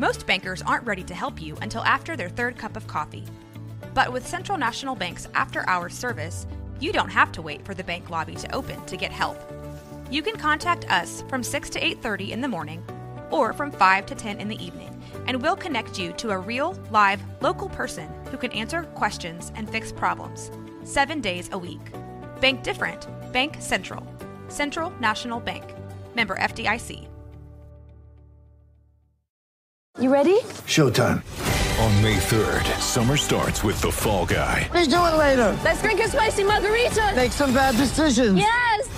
Most bankers aren't ready to help you until after their third cup of coffee. But with Central National Bank's after-hours service, you don't have to wait for the bank lobby to open to get help. You can contact us from 6 to 8:30 in the morning or from 5 to 10 in the evening, and we'll connect you to a real, live, local person who can answer questions and fix problems 7 days a week. Bank different. Bank Central. Central National Bank. Member FDIC. You ready? Showtime. On May 3rd, summer starts with The Fall Guy. Let's do it later. Let's drink a spicy margarita. Make some bad decisions. Yes!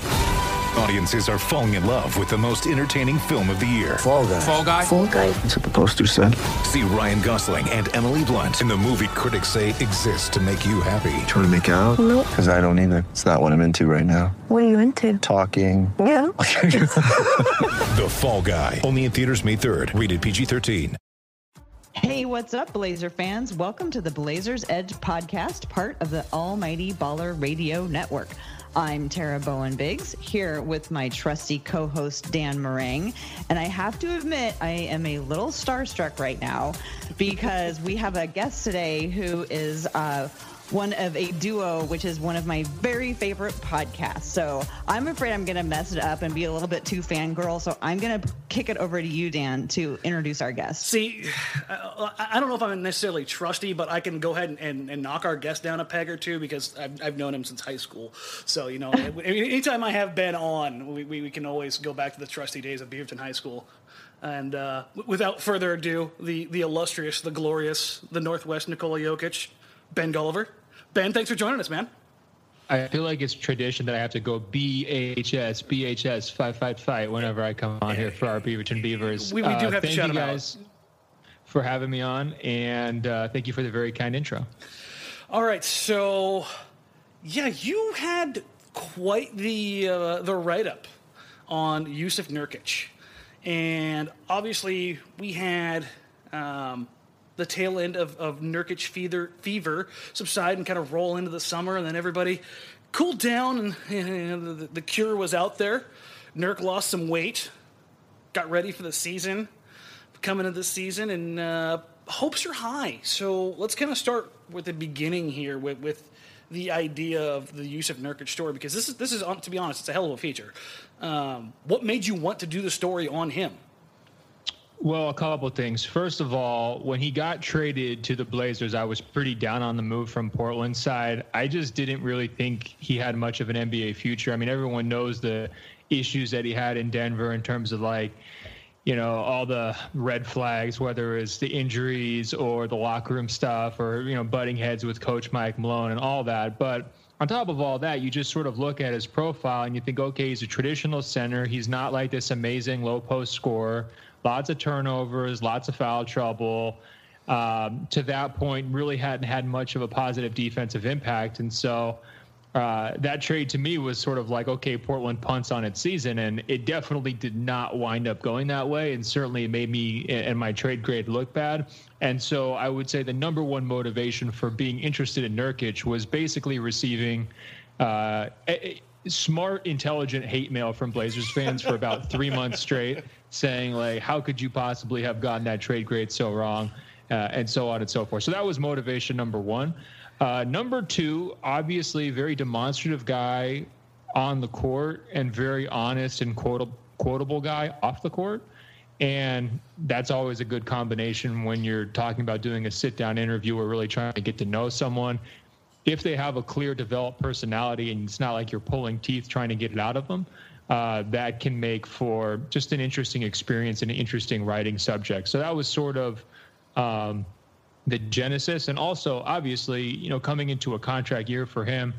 Audiences are falling in love with the most entertaining film of the year. Fall Guy. Fall Guy? Fall guy. That's what the poster said. See Ryan Gosling and Emily Blunt in the movie critics say exists to make you happy. Trying to make it out? Nope. Because I don't either. It's not what I'm into right now. What are you into? Talking. Yeah. The Fall Guy. Only in theaters May 3rd. Rated PG-13. Hey, what's up, Blazer fans? Welcome to the Blazers Edge podcast, part of the Almighty Baller Radio Network. I'm Tara Bowen-Biggs, here with my trusty co-host, Dan Meringue. And I have to admit, I am a little starstruck right now because we have a guest today who is one of a duo, which is one of my very favorite podcasts. So I'm afraid I'm going to mess it up and be a little bit too fangirl. So I'm going to kick it over to you, Dan, to introduce our guest. See, I don't know if I'm necessarily trusty, but I can go ahead and knock our guest down a peg or two because I've known him since high school. So, you know, anytime I have Ben on, we can always go back to the trusty days of Beaverton High School. And without further ado, the illustrious, the glorious, the Northwest Nikola Jokic, Ben Golliver. Ben, thanks for joining us, man. I feel like it's tradition that I have to go BHS, fight whenever I come on here for our Beaverton Beavers. We do have to shout them out. Thank you guys for having me on, and thank you for the very kind intro. All right, so, yeah, you had quite the write-up on Jusuf Nurkic. And obviously we had the tail end of Nurkic fever subside and kind of roll into the summer, and then everybody cooled down, and the cure was out there. Nurk lost some weight, got ready for the season, coming into the season, and hopes are high. So let's kind of start with the beginning here with the idea of the Jusuf Nurkic story, because this is to be honest, it's a hell of a feature. What made you want to do the story on him? Well, a couple of things. First of all, when he got traded to the Blazers, I was pretty down on the move from Portland's side. I just didn't really think he had much of an NBA future. I mean, everyone knows the issues that he had in Denver in terms of, like, you know, all the red flags, whether it's the injuries or the locker room stuff or, you know, butting heads with Coach Mike Malone and all that. But on top of all that, you just sort of look at his profile and you think, okay, he's a traditional center. He's not like this amazing low post scorer. Lots of turnovers, lots of foul trouble. To that point, really hadn't had much of a positive defensive impact. And so that trade to me was sort of like, okay, Portland punts on its season. And it definitely did not wind up going that way. And certainly it made me and my trade grade look bad. And so I would say the number one motivation for being interested in Nurkic was basically receiving smart, intelligent hate mail from Blazers fans for about 3 months straight, saying, like, how could you possibly have gotten that trade grade so wrong, and so on and so forth. So that was motivation number one. Number two, obviously very demonstrative guy on the court and very honest and quotable guy off the court. And that's always a good combination when you're talking about doing a sit-down interview or really trying to get to know someone. If they have a clear developed personality and it's not like you're pulling teeth trying to get it out of them, that can make for just an interesting experience and an interesting writing subject. So that was sort of the genesis. And also, obviously, you know, coming into a contract year for him,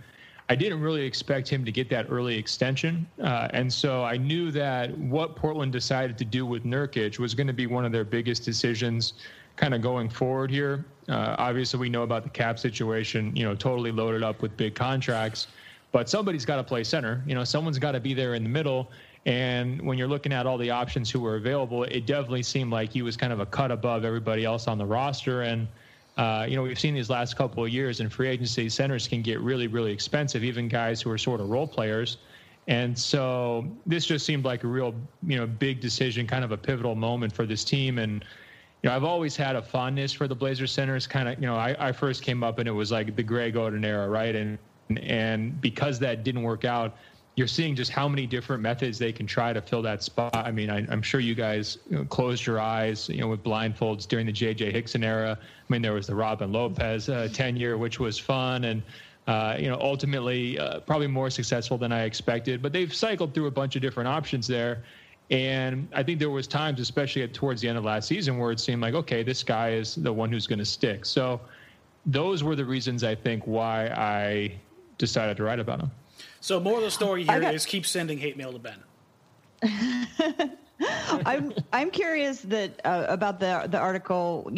I didn't really expect him to get that early extension. And so I knew that what Portland decided to do with Nurkic was going to be one of their biggest decisions kind of going forward here. Obviously, we know about the cap situation, you know, totally loaded up with big contracts. But somebody's got to play center. You know, someone's got to be there in the middle. And when you're looking at all the options who were available, it definitely seemed like he was kind of a cut above everybody else on the roster. And, you know, we've seen these last couple of years in free agency, centers can get really, really expensive, even guys who are sort of role players. And so this just seemed like a real, you know, big decision, kind of a pivotal moment for this team. And, I've always had a fondness for the Blazers centers. Kind of, I first came up and it was like the Greg Oden era, right? And because that didn't work out, you're seeing just how many different methods they can try to fill that spot. I mean, I'm sure you guys closed your eyes, with blindfolds during the J.J. Hickson era. I mean, there was the Robin Lopez tenure, which was fun and, ultimately probably more successful than I expected. But they've cycled through a bunch of different options there. And I think there was times, especially towards the end of last season, where it seemed like, okay, this guy is the one who's going to stick. So those were the reasons, I think, why I decided to write about him. So more of the story here is keep sending hate mail to Ben. I'm curious that about the article.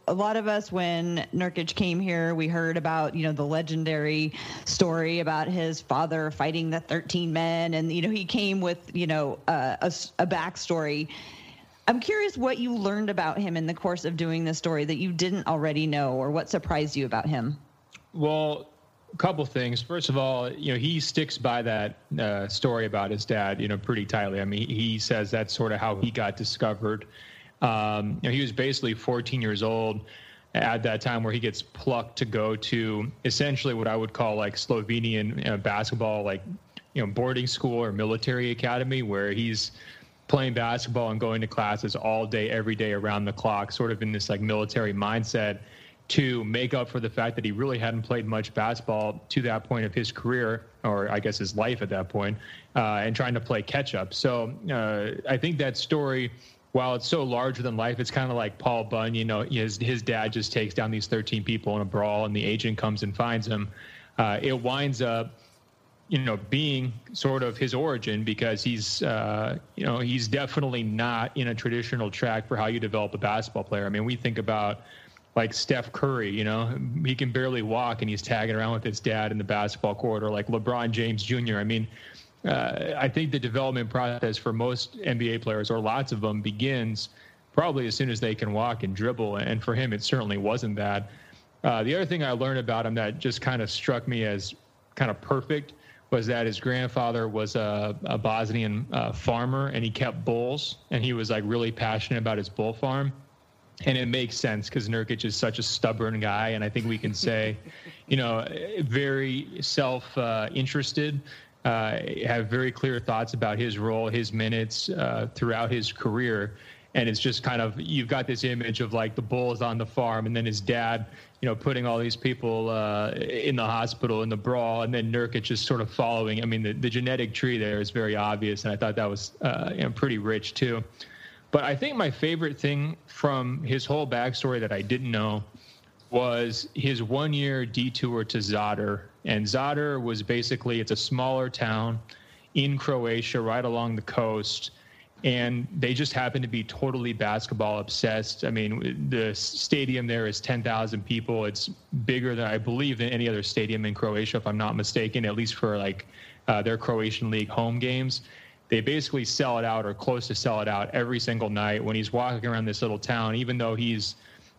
A lot of us, when Nurkic came here, we heard about the legendary story about his father fighting the 13 men, and he came with a backstory. I'm curious what you learned about him in the course of doing this story that you didn't already know, or what surprised you about him. Well, a couple things. First of all, he sticks by that story about his dad, pretty tightly. I mean, he says that's sort of how he got discovered. He was basically 14 years old at that time where he gets plucked to go to essentially what I would call like Slovenian basketball, like, boarding school or military academy, where he's playing basketball and going to classes all day, every day around the clock, sort of in this like military mindset, to make up for the fact that he really hadn't played much basketball to that point of his career, or I guess his life at that point, and trying to play catch up. So I think that story, while it's so larger than life, it's kind of like Paul Bunn, his dad just takes down these 13 people in a brawl and the agent comes and finds him. It winds up, being sort of his origin, because he's definitely not in a traditional track for how you develop a basketball player. I mean, we think about like Steph Curry, he can barely walk and he's tagging around with his dad in the basketball court, or like LeBron James Jr. I mean, I think the development process for most NBA players, or lots of them, begins probably as soon as they can walk and dribble. And for him, it certainly wasn't that. The other thing I learned about him that just kind of struck me as kind of perfect was that his grandfather was a Bosnian farmer, and he kept bulls, and he was like really passionate about his bull farm. And it makes sense because Nurkic is such a stubborn guy, and I think we can say, very self-interested, have very clear thoughts about his role, his minutes throughout his career. And it's just kind of, you've got this image of like the bulls on the farm, and then his dad, putting all these people in the hospital in the brawl, and then Nurkic just sort of following. I mean, the genetic tree there is very obvious, and I thought that was pretty rich too. But I think my favorite thing from his whole backstory that I didn't know was his 1-year detour to Zadar. And Zadar was basically, it's a smaller town in Croatia right along the coast. And they just happen to be totally basketball obsessed. I mean, the stadium there is 10,000 people. It's bigger than, I believe, than any other stadium in Croatia, if I'm not mistaken, at least for like their Croatian League home games. They basically sell it out, or close to sell it out, every single night. When he's walking around this little town, even though he's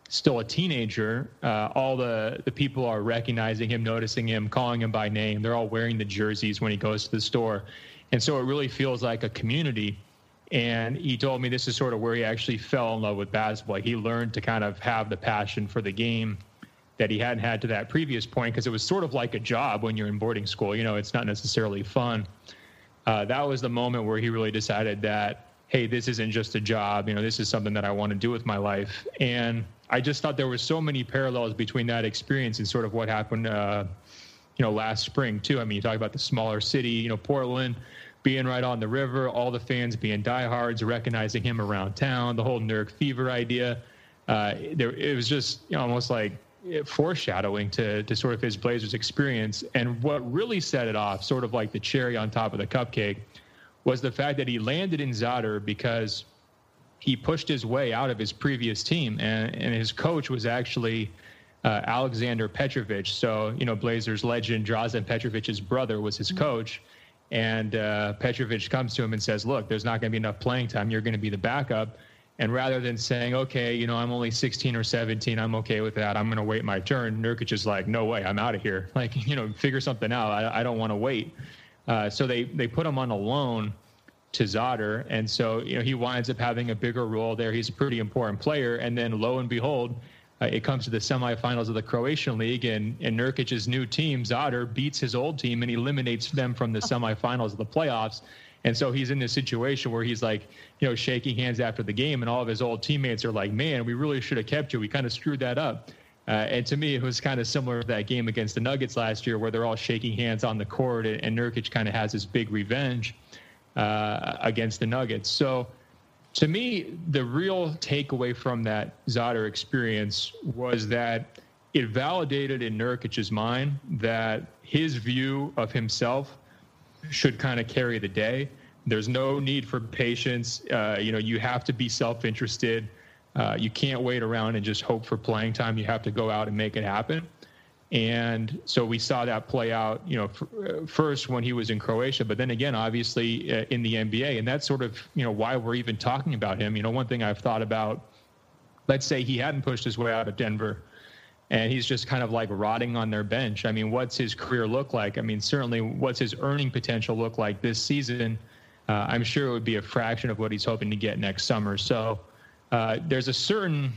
still a teenager, all the people are recognizing him, noticing him, calling him by name. They're all wearing the jerseys when he goes to the store. And so it really feels like a community. And he told me this is sort of where he actually fell in love with basketball. He learned to kind of have the passion for the game that he hadn't had to that previous point, because it was sort of like a job when you're in boarding school. It's not necessarily fun. That was the moment where he really decided that, hey, this isn't just a job. This is something that I want to do with my life. And I just thought there were so many parallels between that experience and sort of what happened, last spring too. I mean, you talk about the smaller city, Portland being right on the river, all the fans being diehards, recognizing him around town, the whole Nurk fever idea. It was just almost like foreshadowing to sort of his Blazers experience. And what really set it off, sort of like the cherry on top of the cupcake, was the fact that he landed in Zadar because he pushed his way out of his previous team. And his coach was actually Alexander Petrovic. So, Blazers legend Drazen Petrovic's brother was his coach. And Petrovic comes to him and says, look, there's not going to be enough playing time. You're going to be the backup. And rather than saying, okay, I'm only 16 or 17, I'm okay with that, I'm going to wait my turn, Nurkic is like, no way, I'm out of here. Like, figure something out. I don't want to wait. So they put him on a loan to Zotter. And so, he winds up having a bigger role there. He's a pretty important player. And then lo and behold, it comes to the semifinals of the Croatian League, and Nurkic's new team, Zotter, beats his old team and eliminates them from the semifinals of the playoffs. And so he's in this situation where he's like, shaking hands after the game, and all of his old teammates are like, man, we really should have kept you. We kind of screwed that up. And to me, it was kind of similar to that game against the Nuggets last year where they're all shaking hands on the court, and Nurkic kind of has his big revenge against the Nuggets. So to me, the real takeaway from that Zotter experience was that it validated in Nurkic's mind that his view of himself should kind of carry the day. There's no need for patience. You have to be self-interested. You can't wait around and just hope for playing time. You have to go out and make it happen. And so we saw that play out, first when he was in Croatia, but then again, obviously in the NBA. And that's sort of, why we're even talking about him. One thing I've thought about, let's say he hadn't pushed his way out of Denver and he's just kind of like rotting on their bench. I mean, what's his career look like? I mean, certainly what's his earning potential look like this season? I'm sure it would be a fraction of what he's hoping to get next summer. So there's a certain,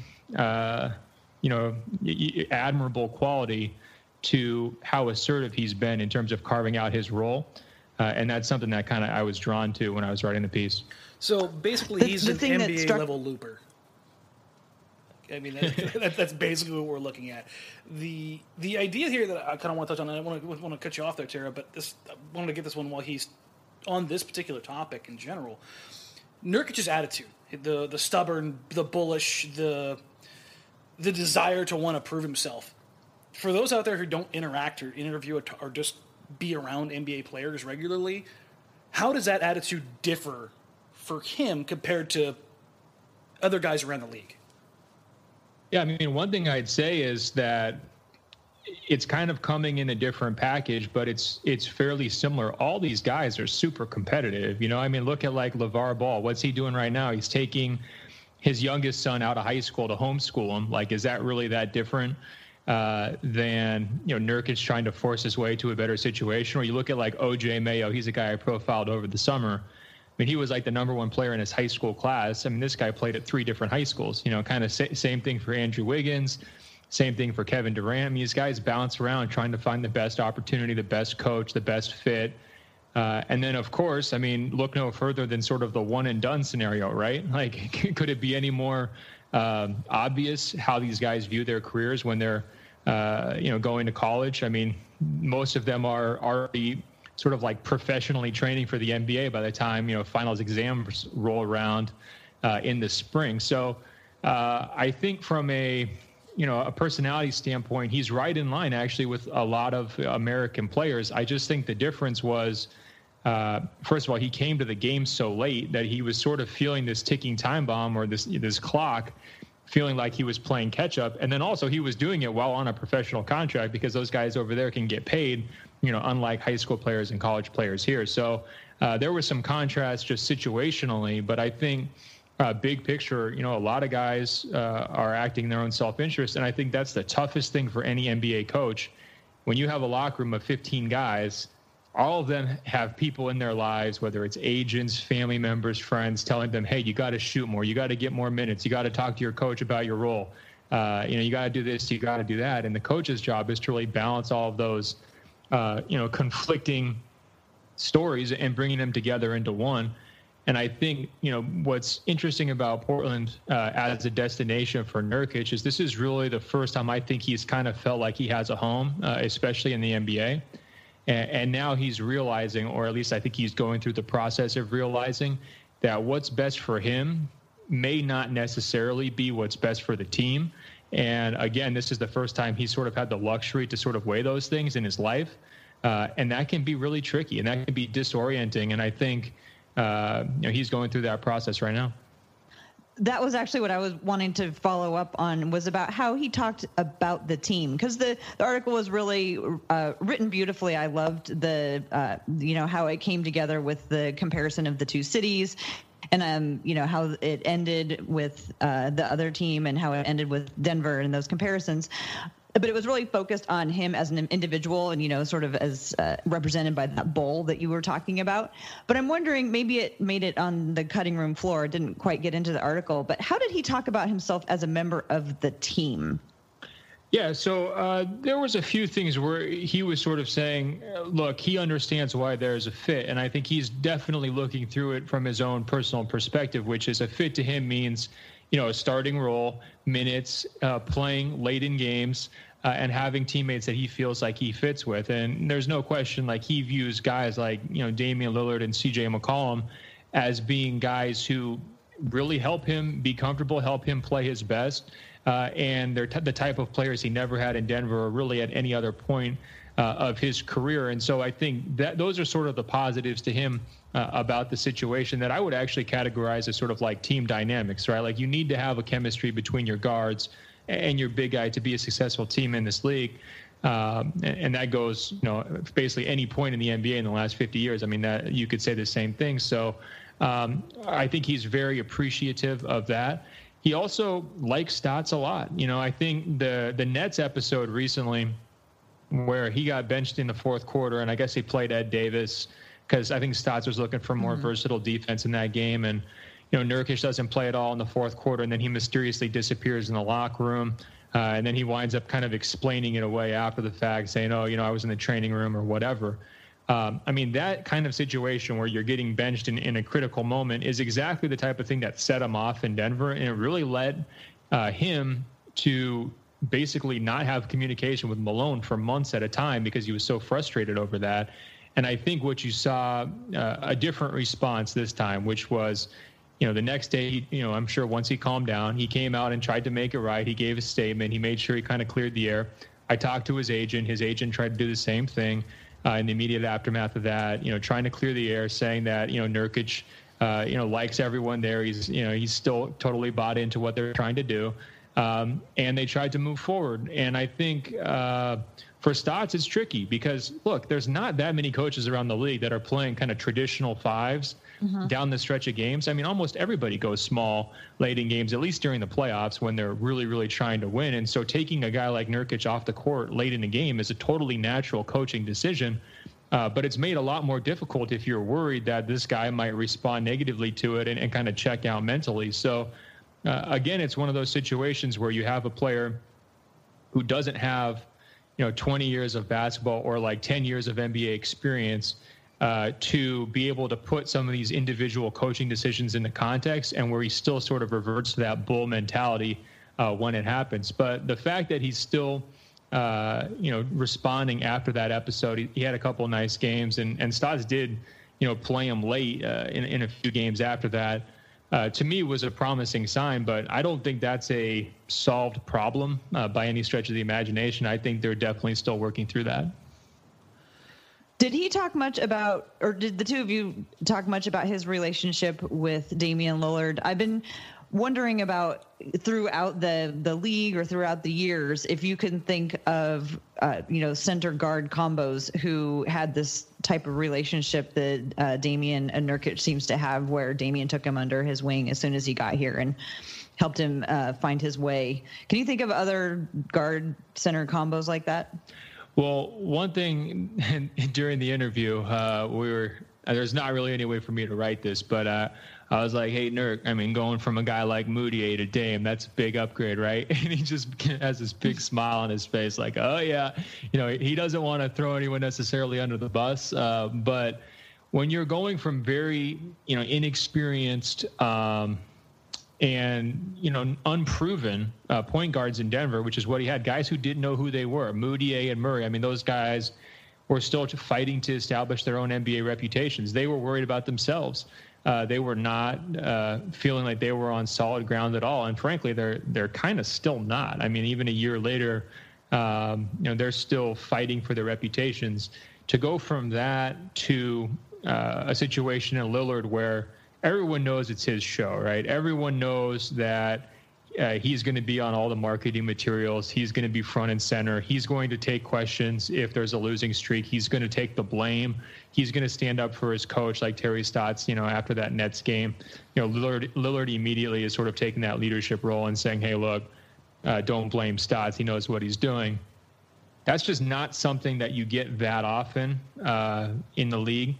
admirable quality to how assertive he's been in terms of carving out his role. And that's something that kind of I was drawn to when I was writing the piece. So basically he's an NBA level looper. I mean, that's basically what we're looking at. The idea here that I kind of want to touch on, and I want to cut you off there, Tara, but I wanted to get this one while he's on this particular topic in general. Nurkic's attitude, the stubborn, the bullish, the desire to want to prove himself. For those out there who don't interact or interview or just be around NBA players regularly, how does that attitude differ for him compared to other guys around the league? Yeah, I mean, one thing I'd say is that it's kind of coming in a different package, but it's fairly similar. All these guys are super competitive. I mean, look at like LeVar Ball. What's he doing right now? He's taking his youngest son out of high school to homeschool him. Like, is that really that different than, Nurkic trying to force his way to a better situation? Or you look at like OJ Mayo. He's a guy I profiled over the summer. I mean, he was like the number one player in his high school class. I mean, this guy played at 3 different high schools, kind of same thing for Andrew Wiggins, same thing for Kevin Durant. I mean, these guys bounce around trying to find the best opportunity, the best coach, the best fit. And then, of course, I mean, look no further than sort of the one and done scenario, right? Like, could it be any more obvious how these guys view their careers when they're, going to college? I mean, most of them are already sort of like professionally training for the NBA by the time, finals exams roll around in the spring. So I think from a personality standpoint, he's right in line actually with a lot of American players. I just think the difference was, first of all, he came to the game so late that he was sort of feeling this ticking time bomb or this clock, feeling like he was playing catch up. And then also he was doing it while on a professional contract because those guys over there can get paid, unlike high school players and college players here. So there was some contrast just situationally, but I think big picture, a lot of guys are acting their own self-interest. And I think that's the toughest thing for any NBA coach. When you have a locker room of 15 guys, all of them have people in their lives, whether it's agents, family members, friends, telling them, hey, you got to shoot more. You got to get more minutes. You got to talk to your coach about your role. You got to do this. You got to do that. And the coach's job is to really balance all of those, conflicting stories and bringing them together into one. And I think, what's interesting about Portland as a destination for Nurkic is this is really the first time I think he's kind of felt like he has a home, especially in the NBA. And now he's realizing, or at least I think he's going through the process of realizing that what's best for him may not necessarily be what's best for the team. And again, this is the first time he's sort of had the luxury to sort of weigh those things in his life. And that can be really tricky and that can be disorienting. And I think, he's going through that process right now. That was actually what I was wanting to follow up on, was about how he talked about the team, because the article was really written beautifully. I loved the, how it came together with the comparison of the two cities and, how it ended with the other team and how it ended with Denver and those comparisons. but it was really focused on him as an individual and, sort of as represented by that bowl that you were talking about. But I'm wondering, maybe it made it on the cutting room floor. It didn't quite get into the article, but how did he talk about himself as a member of the team? Yeah, so there was a few things where he was sort of saying, look, he understands why there's a fit. And I think he's definitely looking through it from his own personal perspective, which is a fit to him means, a starting role, minutes, playing late in games, and having teammates that he feels like he fits with. And there's no question, like, he views guys like, Damian Lillard and CJ McCollum as being guys who really help him be comfortable, help him play his best. And they're the type of players he never had in Denver or really at any other point of his career. And so I think that those are sort of the positives to him about the situation that I would actually categorize as sort of like team dynamics, right? Like, you need to have a chemistry between your guards and your big guy to be a successful team in this league. And that goes, basically any point in the NBA in the last 50 years. I mean, that you could say the same thing. So I think he's very appreciative of that. He also likes Stotts a lot. I think the Nets episode recently where he got benched in the fourth quarter, and I guess he played Ed Davis because I think Stotts was looking for more versatile defense in that game. And, Nurkic doesn't play at all in the fourth quarter, and then he mysteriously disappears in the locker room. And then he winds up kind of explaining it away after the fact, saying, I was in the training room or whatever. I mean, that kind of situation where you're getting benched in a critical moment is exactly the type of thing that set him off in Denver. And it really led him to basically not have communication with Malone for months at a time because he was so frustrated over that. And I think what you saw, a different response this time, which was, the next day, I'm sure once he calmed down, he came out and tried to make it right. He gave a statement. He made sure he kind of cleared the air. I talked to his agent. His agent tried to do the same thing. In the immediate aftermath of that, trying to clear the air, saying that, Nurkic, likes everyone there. He's still totally bought into what they're trying to do. And they tried to move forward. And I think for Stotts, it's tricky because, look, there's not that many coaches around the league that are playing kind of traditional fives down the stretch of games. I mean, almost everybody goes small late in games, at least during the playoffs when they're really, really trying to win. And so taking a guy like Nurkic off the court late in the game is a totally natural coaching decision. But it's made a lot more difficult if you're worried that this guy might respond negatively to it and kind of check out mentally. So, again, it's one of those situations where you have a player who doesn't have, 20 years of basketball or like 10 years of NBA experience to be able to put some of these individual coaching decisions into context, and where he still sort of reverts to that bull mentality when it happens. But the fact that he's still, responding after that episode, he had a couple of nice games, and Stotts did, play him late in a few games after that. To me was a promising sign, but I don't think that's a solved problem by any stretch of the imagination. I think they're definitely still working through that. Did he talk much about, or did the two of you talk much about his relationship with Damian Lillard? I've been wondering about throughout the league or throughout the years, if you can think of, center guard combos who had this type of relationship that Damian and Nurkic seems to have, where Damian took him under his wing as soon as he got here and helped him find his way. Can you think of other guard center combos like that? Well, one thing during the interview, there's not really any way for me to write this, but I was like, hey, Nurk, I mean, going from a guy like Moutier to Dame, that's a big upgrade, right? And he just has this big smile on his face like, oh, yeah. He doesn't want to throw anyone necessarily under the bus. But when you're going from very, inexperienced and, unproven point guards in Denver, which is what he had, guys who didn't know who they were, Moutier and Murray. I mean, those guys were still fighting to establish their own NBA reputations. They were worried about themselves. They were not feeling like they were on solid ground at all. And frankly, they're kind of still not. I mean, even a year later, they're still fighting for their reputations. To go from that to a situation in Lillard where everyone knows it's his show, right? Everyone knows that he's going to be on all the marketing materials. He's going to be front and center. He's going to take questions if there's a losing streak. He's going to take the blame. He's going to stand up for his coach, like Terry Stotts, after that Nets game. Lillard immediately is sort of taking that leadership role and saying, hey, look, don't blame Stotts. He knows what he's doing. That's just not something that you get that often in the league.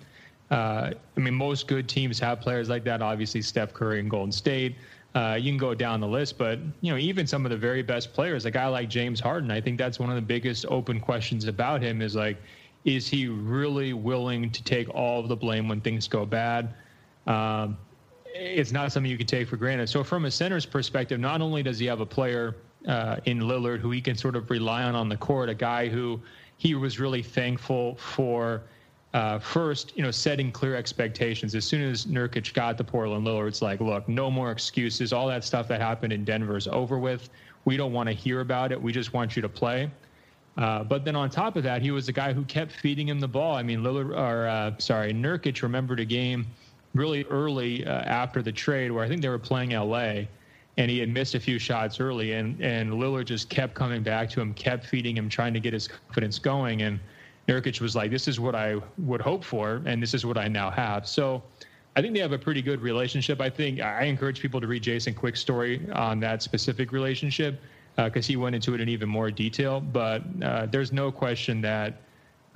I mean, most good teams have players like that. Obviously, Steph Curry and Golden State. You can go down the list, but even some of the very best players, a guy like James Harden, I think that's one of the biggest open questions about him is like, is he really willing to take all of the blame when things go bad? It's not something you can take for granted. So from a center's perspective, not only does he have a player in Lillard who he can sort of rely on the court, a guy who he was really thankful for first, setting clear expectations. As soon as Nurkic got to Portland, Lillard's like, look, no more excuses. All that stuff that happened in Denver is over with. We don't want to hear about it. We just want you to play. But then on top of that, he was the guy who kept feeding him the ball. I mean, Nurkic remembered a game really early after the trade where I think they were playing LA and he had missed a few shots early and Lillard just kept coming back to him, kept feeding him, trying to get his confidence going. And Nurkic was like, this is what I would hope for, and this is what I now have. So I think they have a pretty good relationship. I encourage people to read Jason Quick's story on that specific relationship because he went into it in even more detail. But there's no question that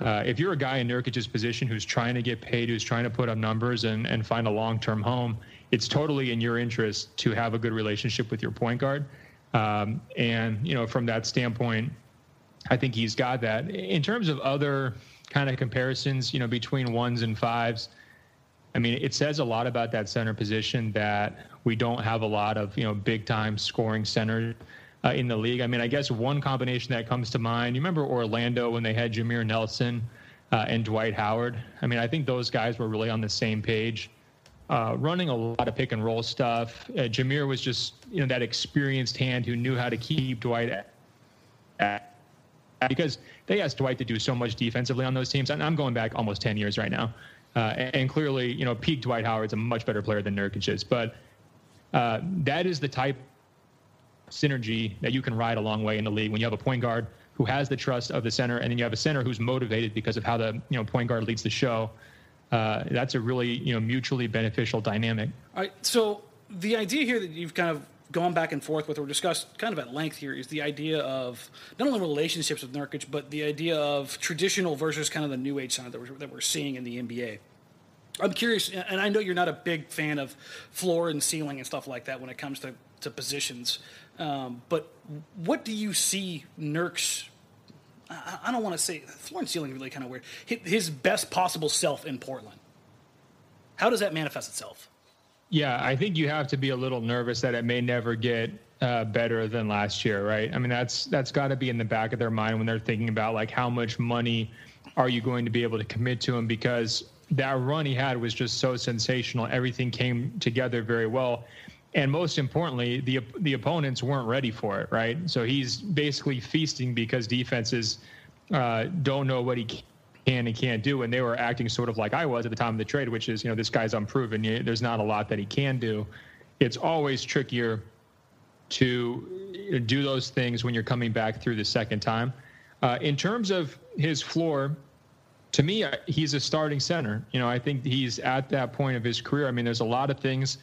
if you're a guy in Nurkic's position who's trying to get paid, who's trying to put up numbers and find a long-term home, it's totally in your interest to have a good relationship with your point guard. And from that standpoint, I think he's got that. In terms of other kind of comparisons, between ones and fives, I mean, it says a lot about that center position that we don't have a lot of, big-time scoring centers in the league. I mean, I guess one combination that comes to mind, you remember Orlando when they had Jameer Nelson and Dwight Howard? I mean, I think those guys were really on the same page, running a lot of pick-and-roll stuff. Jameer was just, that experienced hand who knew how to keep Dwight at because they asked Dwight to do so much defensively on those teams. And I'm going back almost 10 years right now. And clearly, peak Dwight Howard's a much better player than Nurkic is. But that is the type of synergy that you can ride a long way in the league when you have a point guard who has the trust of the center, and then you have a center who's motivated because of how the point guard leads the show. That's a really mutually beneficial dynamic. All right. So the idea here that you've kind of gone back and forth with or discussed kind of at length here is the idea of not only relationships with Nurkic, but the idea of traditional versus kind of the new age side that we're seeing in the NBA. I'm curious, and I know you're not a big fan of floor and ceiling and stuff like that when it comes to positions, but what do you see Nurk's, I don't want to say, floor and ceiling is really kind of weird, his best possible self in Portland? How does that manifest itself? Yeah, I think you have to be a little nervous that it may never get better than last year, right? I mean, that's got to be in the back of their mind when they're thinking about, like, how much money are you going to be able to commit to him, because that run he had was just so sensational. Everything came together very well. And most importantly, the opponents weren't ready for it, right? So he's basically feasting because defenses don't know what he can and can't do, and they were acting sort of like I was at the time of the trade, which is, this guy's unproven. There's not a lot that he can do. It's always trickier to do those things when you're coming back through the second time. In terms of his floor, to me, he's a starting center. I think he's at that point of his career. I mean, there's a lot of things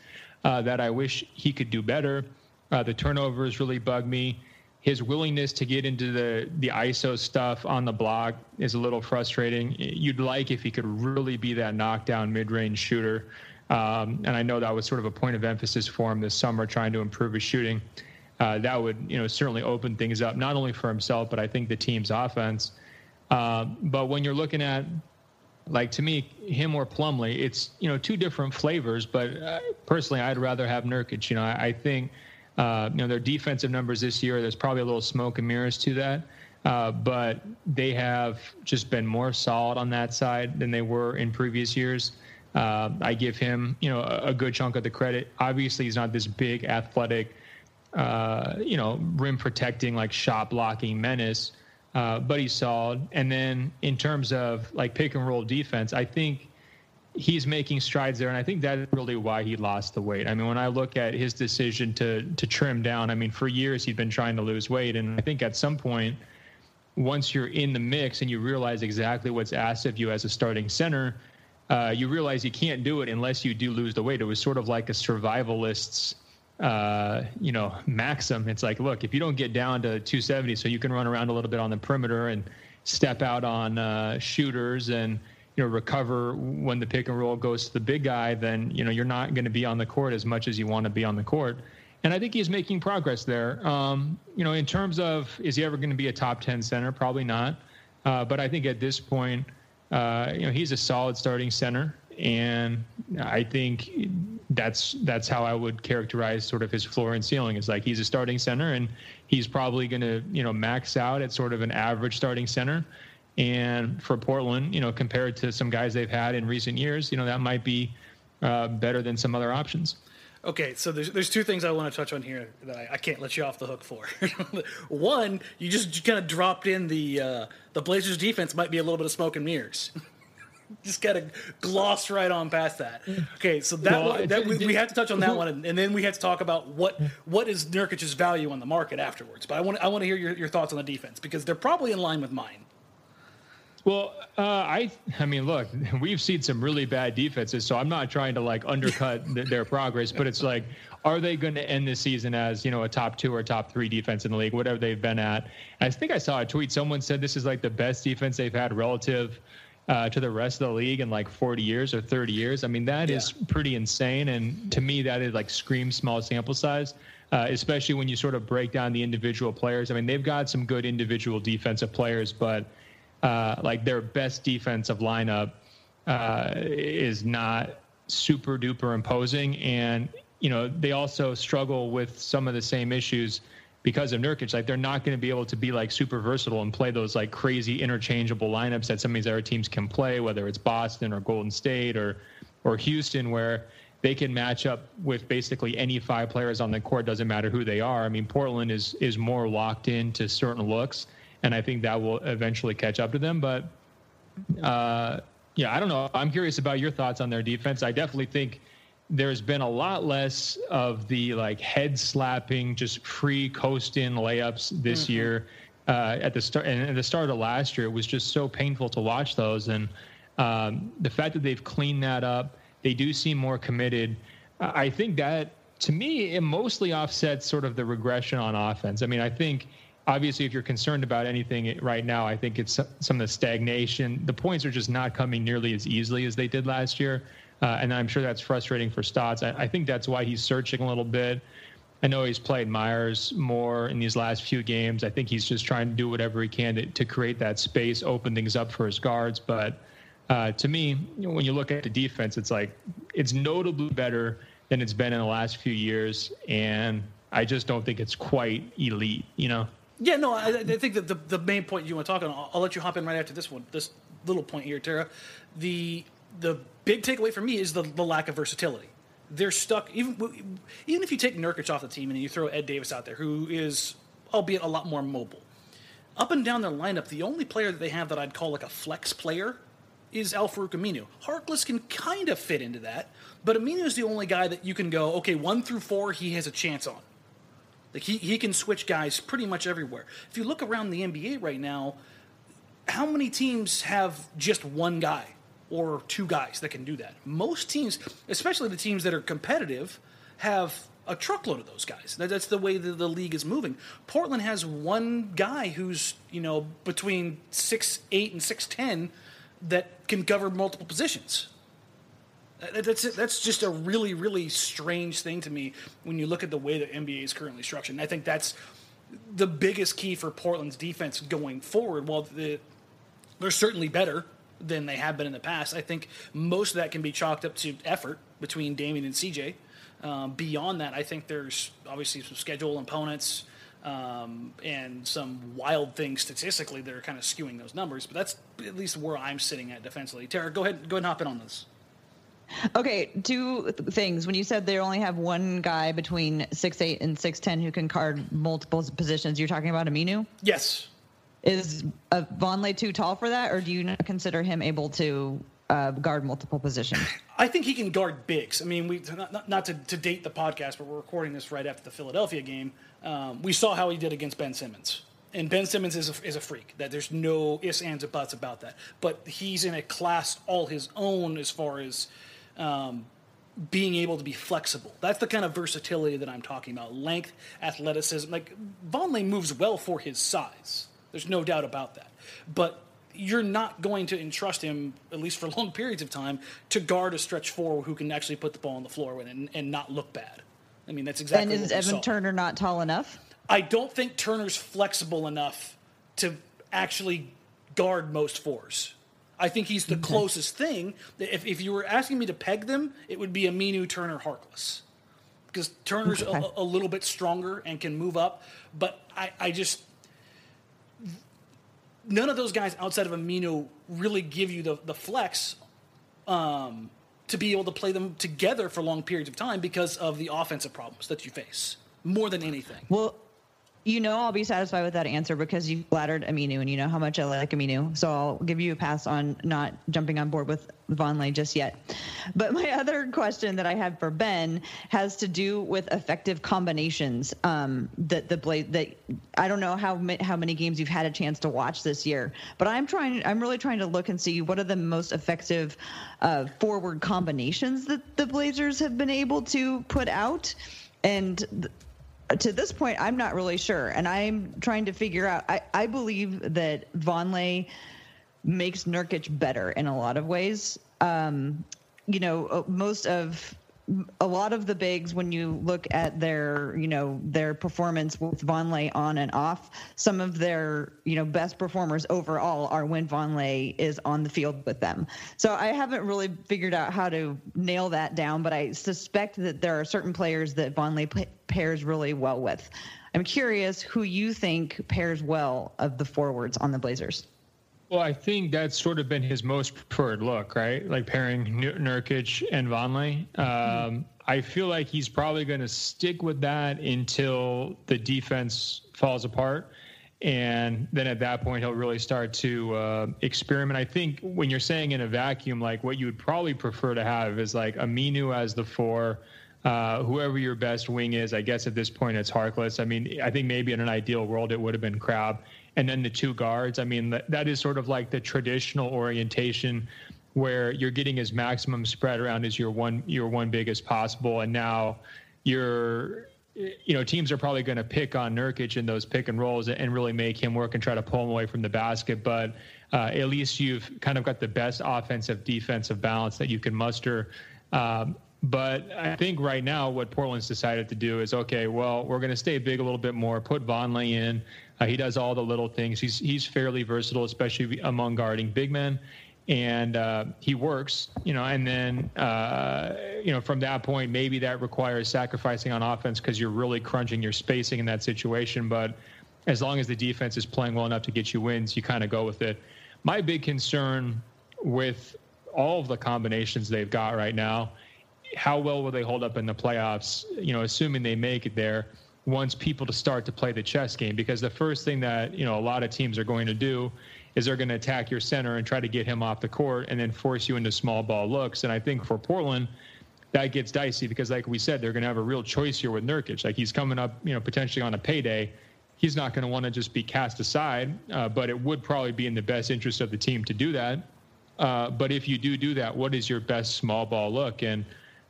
that I wish he could do better. The turnovers really bug me. His willingness to get into the ISO stuff on the block is a little frustrating. You'd like if he could really be that knockdown mid-range shooter. And I know that was sort of a point of emphasis for him this summer, trying to improve his shooting. That would, certainly open things up, not only for himself, but I think the team's offense. But when you're looking at, like, to me, him or Plumlee, it's, two different flavors. But personally, I'd rather have Nurkic. I think, their defensive numbers this year, there's probably a little smoke and mirrors to that. But they have just been more solid on that side than they were in previous years. I give him, a good chunk of the credit. Obviously, he's not this big, athletic, rim protecting, like, shot blocking menace. But he's solid. And then in terms of, like, pick and roll defense, I think he's making strides there. And I think that's really why he lost the weight. I mean, when I look at his decision to trim down, I mean, for years he'd been trying to lose weight. And I think at some point, once you're in the mix and you realize exactly what's asked of you as a starting center, you realize you can't do it unless you do lose the weight. It was sort of like a survivalist's maxim. It's like, look, if you don't get down to 270 so you can run around a little bit on the perimeter and step out on shooters and, recover when the pick and roll goes to the big guy, then, you're not going to be on the court as much as you want to be on the court. And I think he's making progress there. In terms of, is he ever going to be a top 10 center? Probably not. But I think at this point, he's a solid starting center. And I think that's how I would characterize sort of his floor and ceiling. Is like, he's a starting center and he's probably going to, max out at sort of an average starting center. And for Portland, compared to some guys they've had in recent years, that might be better than some other options. Okay, so there's two things I want to touch on here that I can't let you off the hook for. One, you just kind of dropped in the Blazers defense might be a little bit of smoke and mirrors. Just got to gloss right on past that. Okay, so we have to touch on that one, and then we have to talk about what is Nurkic's value on the market afterwards. But I want to hear your thoughts on the defense, because they're probably in line with mine. Well, I mean, look, we've seen some really bad defenses, so I'm not trying to undercut their progress, but it's like, are they going to end this season as, a top 2 or top 3 defense in the league, whatever they've been at? I think I saw a tweet. Someone said this is the best defense they've had relative to the rest of the league in 40 years or 30 years. I mean, that is pretty insane. And to me, that is screams small sample size, especially when you sort of break down the individual players. I mean, they've got some good individual defensive players, but their best defensive lineup is not super duper imposing. And, they also struggle with some of the same issues because of Nurkic. They're not going to be able to be super versatile and play those crazy interchangeable lineups that some of these other teams can play, whether it's Boston or Golden State or Houston, where they can match up with basically any 5 players on the court. Doesn't matter who they are. I mean, Portland is more locked into certain looks, and I think that will eventually catch up to them. But, I don't know. I'm curious about your thoughts on their defense. I definitely think there's been a lot less of the head slapping, just free coast-in layups this year. At the start, and at the start of last year, it was just so painful to watch those. And the fact that they've cleaned that up, they do seem more committed. I think that, to me, it mostly offsets sort of the regression on offense. I mean, I think, obviously, if you're concerned about anything right now, I think it's some of the stagnation. The points are just not coming nearly as easily as they did last year. And I'm sure that's frustrating for Stotts. I think that's why he's searching a little bit. I know he's played Myers more in these last few games. I think he's just trying to do whatever he can to create that space, open things up for his guards. But to me, when you look at the defense, it's notably better than it's been in the last few years. And I just don't think it's quite elite, Yeah, no, I think that the main point you want to talk on, I'll let you hop in right after this one, this little point here, Tara. The big takeaway for me is the lack of versatility. They're stuck, even if you take Nurkic off the team and you throw Ed Davis out there, who is, albeit a lot more mobile. Up and down their lineup, the only player that they have that I'd call a flex player is Al-Farouq Aminu. Harkless can kind of fit into that, but Aminu is the only guy that you can go, okay, 1 through 4, he has a chance on. He can switch guys pretty much everywhere. If you look around the NBA right now, how many teams have just one guy or 2 guys that can do that? Most teams, especially the teams that are competitive, have a truckload of those guys. That's the way the league is moving. Portland has one guy who's, between 6'8" and 6'10", that can cover multiple positions. That's just a really, really strange thing to me when you look at the way the NBA is currently structured. And I think that's the biggest key for Portland's defense going forward. While they're certainly better than they have been in the past, I think most of that can be chalked up to effort between Damian and CJ. Beyond that, I think there's obviously some schedule opponents and some wild things statistically that are kind of skewing those numbers. But that's at least where I'm sitting at defensively. Tara, go ahead and hop in on this. Okay, 2 things. When you said they only have one guy between 6'8" and 6'10" who can guard multiple positions, you're talking about Aminu? Yes. Is Vonleh too tall for that, or do you not consider him able to guard multiple positions? I think he can guard bigs. I mean, we not to date the podcast, but we're recording this right after the Philadelphia game. We saw how he did against Ben Simmons. And Ben Simmons is a freak. That there's no ifs, ands, or buts about that. But he's in a class all his own as far as being able to be flexible. That's the kind of versatility that I'm talking about. Length, athleticism. Like, Vonleh moves well for his size. There's no doubt about that. But you're not going to entrust him, at least for long periods of time, to guard a stretch four who can actually put the ball on the floor with and not look bad. I mean, that's exactly And is Evan Turner not tall enough? I don't think Turner's flexible enough to actually guard most fours. I think he's the closest thing. If you were asking me to peg them, it would be Aminu, Turner, Harkless. Because Turner's a little bit stronger and can move up. But I just... None of those guys outside of Aminu really give you the flex to be able to play them together for long periods of time because of the offensive problems that you face, more than anything. Well, I'll be satisfied with that answer because you flattered Aminu, and you know how much I like Aminu. So I'll give you a pass on not jumping on board with Vonleh just yet. But my other question that I had for Ben has to do with effective combinations. That I don't know how many games you've had a chance to watch this year, but I'm really trying to look and see what are the most effective forward combinations that the Blazers have been able to put out, and to this point, I'm not really sure, and I'm trying to figure out. I believe that Vonleh makes Nurkic better in a lot of ways. A lot of the bigs, when you look at their performance with Vonleh on and off, some of their best performers overall are when Vonleh is on the field with them. So I haven't really figured out how to nail that down, but I suspect that there are certain players that Vonleh pairs really well with. I'm curious who you think pairs well of the forwards on the Blazers. Well, I think that's sort of been his most preferred look, right? Like pairing Nurkic and Vonleh. I feel like he's probably going to stick with that until the defense falls apart. And then at that point, he'll really start to experiment. I think when you're saying in a vacuum, like what you would probably prefer to have is like Aminu as the four, whoever your best wing is. I guess at this point it's Harkless. I mean, I think maybe in an ideal world it would have been Crabbe. And then the two guards. I mean, that is sort of like the traditional orientation where you're getting as maximum spread around as your one big as possible. And now teams are probably going to pick on Nurkic in those pick and rolls and really make him work and try to pull him away from the basket. But at least you've kind of got the best offensive defensive balance that you can muster. But I think right now what Portland's decided to do is, okay, well, we're going to stay big a little bit more, put Vonleh in. He does all the little things. He's fairly versatile, especially among guarding big men. And he works, and then, from that point, maybe that requires sacrificing on offense because you're really crunching your spacing in that situation. But as long as the defense is playing well enough to get you wins, you kind of go with it. My big concern with all of the combinations they've got right now, how well will they hold up in the playoffs, assuming they make it there, wants people to start to play the chess game, because the first thing that, a lot of teams are going to do is they're going to attack your center and try to get him off the court and then force you into small ball looks. And I think for Portland, that gets dicey because, like we said, they're going to have a real choice here with Nurkic. Like, he's coming up, potentially on a payday. He's not going to want to just be cast aside, but it would probably be in the best interest of the team to do that. But if you do that, what is your best small ball look? And,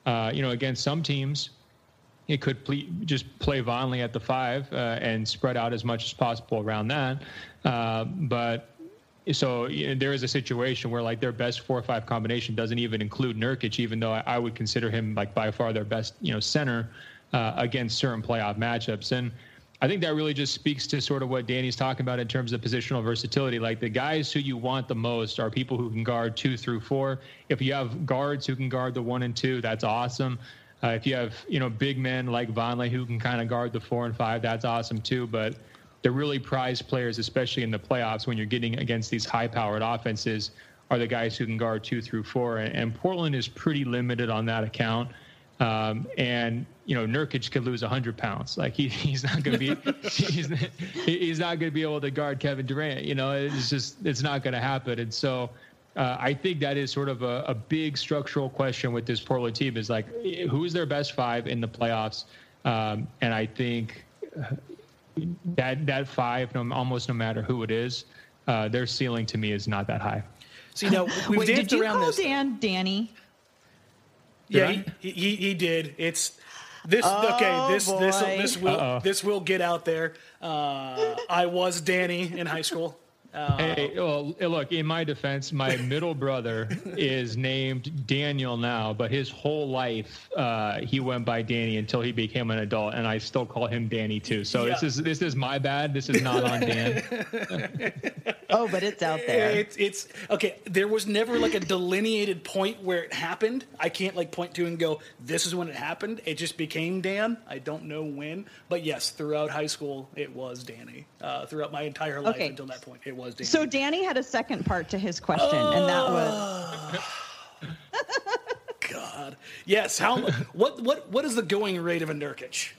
against some teams, it could just play Vonleh at the 5 and spread out as much as possible around that. So there is a situation where like their best 4 or 5 combination doesn't even include Nurkic, even though I would consider him like by far their best, center against certain playoff matchups. And I think that really just speaks to sort of what Danny's talking about in terms of positional versatility. Like, the guys who you want the most are people who can guard 2 through 4. If you have guards who can guard the 1 and 2, that's awesome. If you have, big men like Vonleh who can kind of guard the 4 and 5, that's awesome too. But the really prized players, especially in the playoffs when you're getting against these high-powered offenses, are the guys who can guard 2 through 4. And Portland is pretty limited on that account. Nurkic could lose 100 pounds. Like, he's not going to be he's not going to be able to guard Kevin Durant. It's not going to happen. And so I think that is sort of a big structural question with this Portland team is like, who's their best 5 in the playoffs? And I think that 5, almost no matter who it is, their ceiling to me is not that high. So, we've danced around this. Danny? He did. It's this. This will get out there. I was Danny in high school. Hey, well, look, in my defense, my middle brother is named Daniel now, but his whole life he went by Danny until he became an adult, and I still call him Danny too. So this is my bad. This is not on Dan. Oh, but it's out there. It's okay. There was never like a delineated point where it happened. I can't like point to and go, this is when it happened. It just became Dan. I don't know when, but yes, throughout high school, it was Danny. Throughout my entire life until that point, it was Danny. So Danny had a second part to his question, and that was God. Yes. What is the going rate of a Nurkic?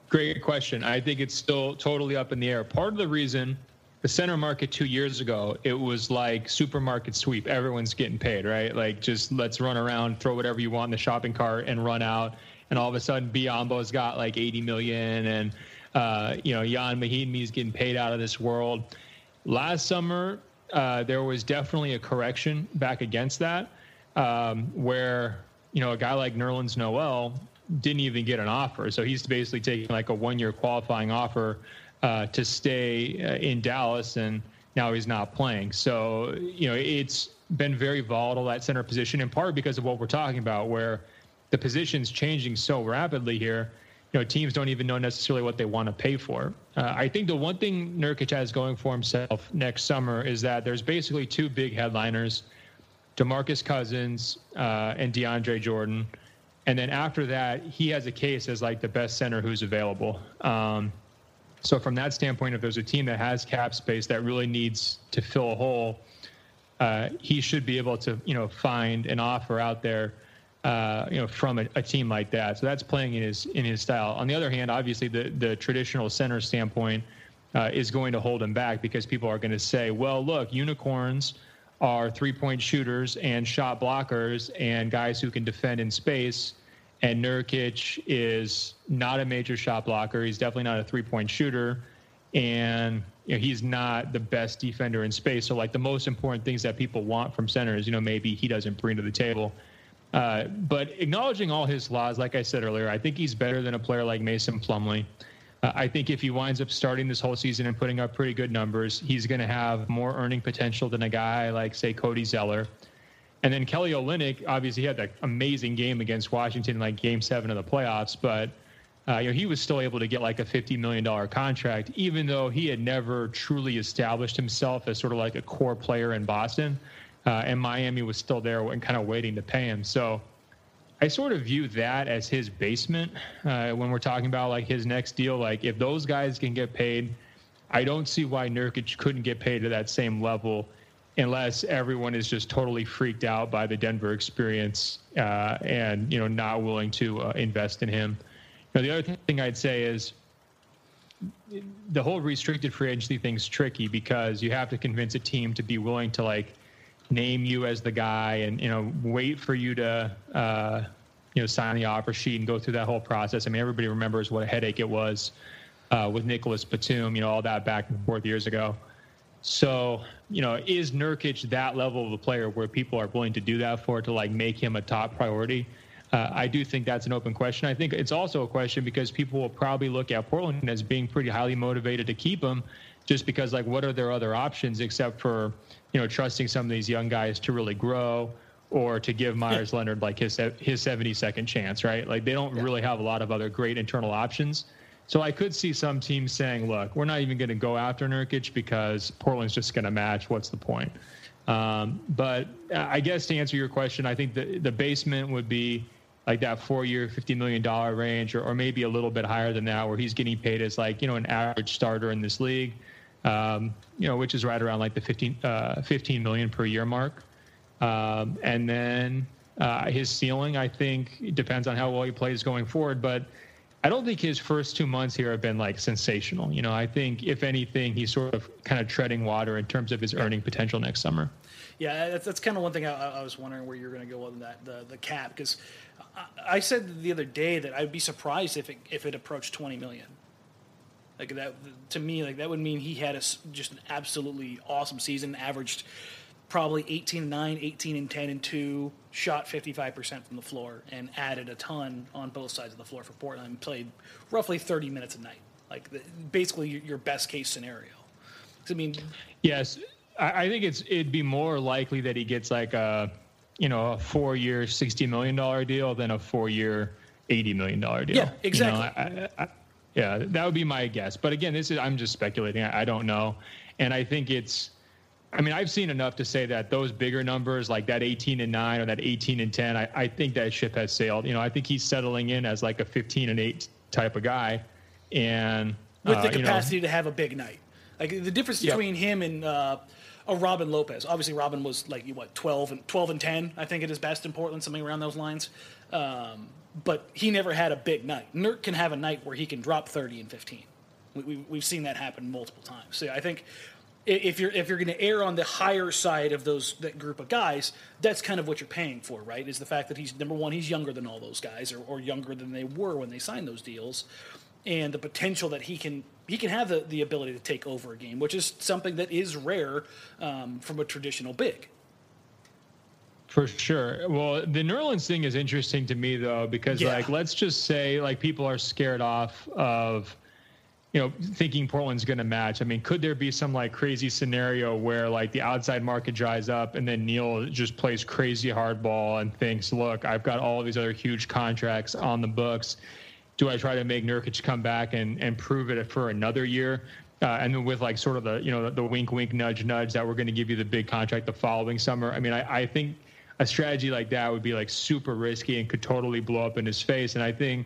Great question. I think it's still totally up in the air. Part of the reason the center market 2 years ago, it was like supermarket sweep. Everyone's getting paid, right? Like just let's run around, throw whatever you want in the shopping cart and run out. And all of a sudden Biombo's got like 80 million and Jan Mahinmi's getting paid out of this world. Last summer, there was definitely a correction back against that, where, a guy like Nerlens Noel didn't even get an offer. So he's basically taking like a 1-year qualifying offer to stay in Dallas, and now he's not playing. So, it's been very volatile, that center position, in part because of what we're talking about, where the position's changing so rapidly here. Teams don't even know necessarily what they want to pay for. I think the one thing Nurkic has going for himself next summer is that there's basically two big headliners, DeMarcus Cousins and DeAndre Jordan. And then after that, he has a case as like the best center who's available. So from that standpoint, if there's a team that has cap space that really needs to fill a hole, he should be able to, find an offer out there from a team like that. So that's playing in his style. On the other hand, obviously the traditional center standpoint is going to hold him back, because people are going to say, well, look, unicorns are 3-point shooters and shot blockers and guys who can defend in space. And Nurkic is not a major shot blocker. He's definitely not a 3-point shooter. And he's not the best defender in space. So like the most important things that people want from centers, maybe he doesn't bring to the table. But acknowledging all his flaws, like I said earlier, I think he's better than a player like Mason Plumlee. I think if he winds up starting this whole season and putting up pretty good numbers, he's going to have more earning potential than a guy like, say, Cody Zeller. And then Kelly Olynyk, obviously, had that amazing game against Washington in like Game 7 of the playoffs, but he was still able to get like a $50 million contract, even though he had never truly established himself as sort of like a core player in Boston. And Miami was still there and kind of waiting to pay him. So I sort of view that as his basement when we're talking about like his next deal. Like if those guys can get paid, I don't see why Nurkic couldn't get paid to that same level, unless everyone is just totally freaked out by the Denver experience and not willing to invest in him. The other thing I'd say is the whole restricted free agency thing's tricky, because you have to convince a team to be willing to like name you as the guy and, wait for you to, sign the offer sheet and go through that whole process. I mean, everybody remembers what a headache it was with Nicholas Batum, all that back and forth years ago. So, is Nurkic that level of a player where people are willing to do that for, to like make him a top priority? I do think that's an open question. I think it's also a question because people will probably look at Portland as being pretty highly motivated to keep him, just because like, what are their other options except for, trusting some of these young guys to really grow, or to give Myers Leonard like his 72nd chance, right? Like they don't really have a lot of other great internal options. So I could see some teams saying, look, we're not even going to go after Nurkic because Portland's just going to match. What's the point? But I guess to answer your question, I think the basement would be like that 4-year, $50 million range, or maybe a little bit higher than that, where he's getting paid as like, an average starter in this league, which is right around like the 15 million per year mark. And then his ceiling, I think, it depends on how well he plays going forward. But I don't think his first 2 months here have been like sensational. I think if anything, he's sort of kind of treading water in terms of his earning potential next summer. Yeah, that's kind of one thing I was wondering where you're going to go on that, the cap, because I said the other day that I'd be surprised if it approached 20 million. Like that, to me, like that would mean he had just an absolutely awesome season, averaged probably 18-9, 18-10-2, shot 55% from the floor, and added a ton on both sides of the floor for Portland, and played roughly 30 minutes a night. Like, basically your best case scenario. I mean, yes, I think it'd be more likely that he gets like a 4-year, $60 million deal than a 4-year, $80 million deal. Yeah, exactly. Yeah, that would be my guess. But again, I'm just speculating. I don't know. And I think I've seen enough to say that those bigger numbers, like that 18-9 or that 18-10, I think that ship has sailed. I think he's settling in as like a 15-8 type of guy. And with the capacity to have a big night. Like, the difference between him and a Robin Lopez. Obviously, Robin was like 12 and 10, I think, at his best in Portland, something around those lines. But he never had a big night. Nurk can have a night where he can drop 30 and 15. We've seen that happen multiple times. So I think if you're going to err on the higher side of that group of guys, that's kind of what you're paying for, right? Is the fact that he's younger than all those guys, or younger than they were when they signed those deals, and the potential that he can have the ability to take over a game, which is something that is rare from a traditional big. For sure. Well, the Nerlens thing is interesting to me, though, because let's just say people are scared off of thinking Portland's going to match. I mean, could there be some crazy scenario where the outside market dries up and then Neil just plays crazy hardball and thinks, look, I've got all these other huge contracts on the books. Do I try to make Nurkic come back and prove it for another year? And then with sort of the wink, wink, nudge, nudge that we're going to give you the big contract the following summer. I mean, I think a strategy like that would be super risky and could totally blow up in his face. And I think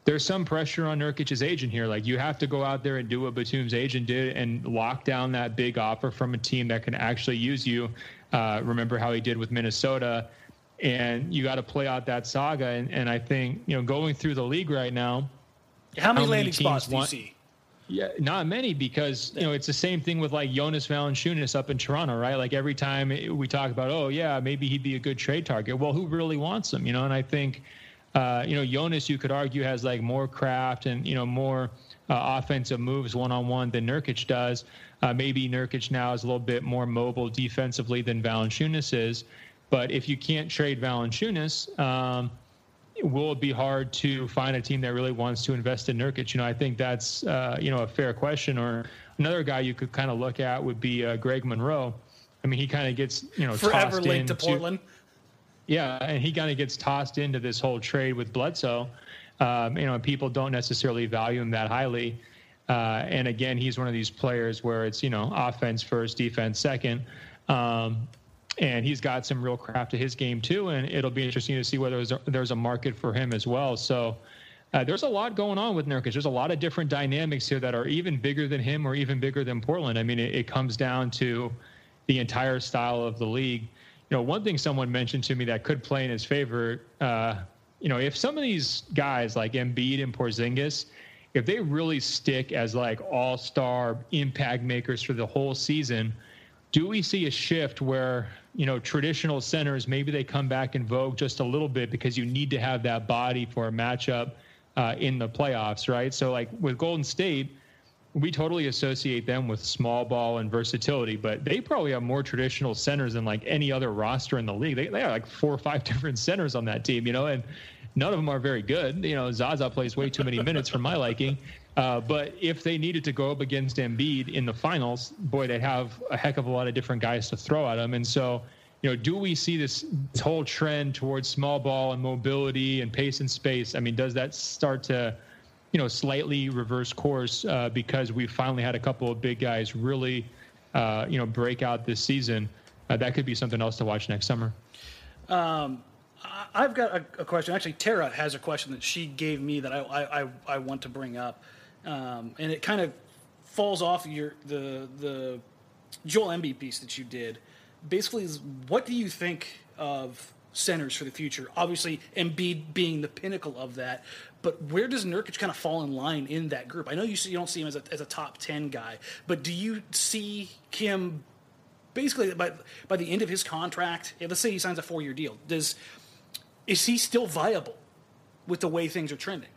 there's some pressure on Nurkic's agent here. You have to go out there and do what Batum's agent did and lock down that big offer from a team that can actually use you. Remember how he did with Minnesota. And you got to play out that saga. And I think, going through the league right now. How many landing spots do you see? Yeah, not many, because, it's the same thing with Jonas Valanciunas up in Toronto, right? Every time we talk about, maybe he'd be a good trade target. Well, who really wants him? And I think, Jonas, you could argue, has more craft and, more offensive moves one-on-one than Nurkic does. Maybe Nurkic now is a little bit more mobile defensively than Valanciunas is. But if you can't trade Valanciunas, will it be hard to find a team that really wants to invest in Nurkic? I think that's, a fair question. Or another guy you could kind of look at would be Greg Monroe. I mean, he kind of gets, forever tossed linked to Portland. Yeah, and he kind of gets tossed into this whole trade with Bledsoe. People don't necessarily value him that highly. And again, he's one of these players where it's, offense first, defense second. And he's got some real craft to his game too, and it'll be interesting to see whether there's a market for him as well. So there's a lot going on with Nurkic. There's a lot of different dynamics here that are even bigger than him or even bigger than Portland. I mean, it comes down to the entire style of the league. One thing someone mentioned to me that could play in his favor, if some of these guys like Embiid and Porzingis, if they really stick as all-star impact makers for the whole season, do we see a shift where, traditional centers, maybe they come back in vogue just a little bit because you need to have that body for a matchup in the playoffs, right? So with Golden State, we totally associate them with small ball and versatility, but they probably have more traditional centers than any other roster in the league. They have 4 or 5 different centers on that team, and none of them are very good. Zaza plays way too many minutes for my liking. But if they needed to go up against Embiid in the finals, boy, they'd have a heck of a lot of different guys to throw at them. And so, do we see this whole trend towards small ball and mobility and pace and space? I mean, does that start to, slightly reverse course because we finally had a couple of big guys really, break out this season? That could be something else to watch next summer. I've got a question. Actually, Tara has a question that she gave me that I want to bring up. And it kind of falls off the Joel Embiid piece that you did. Basically, what do you think of centers for the future? Obviously, Embiid being the pinnacle of that, but where does Nurkic kind of fall in line in that group? I know you don't see him as a top 10 guy, but do you see him basically by the end of his contract? Let's say he signs a 4-year deal. Is he still viable with the way things are trending?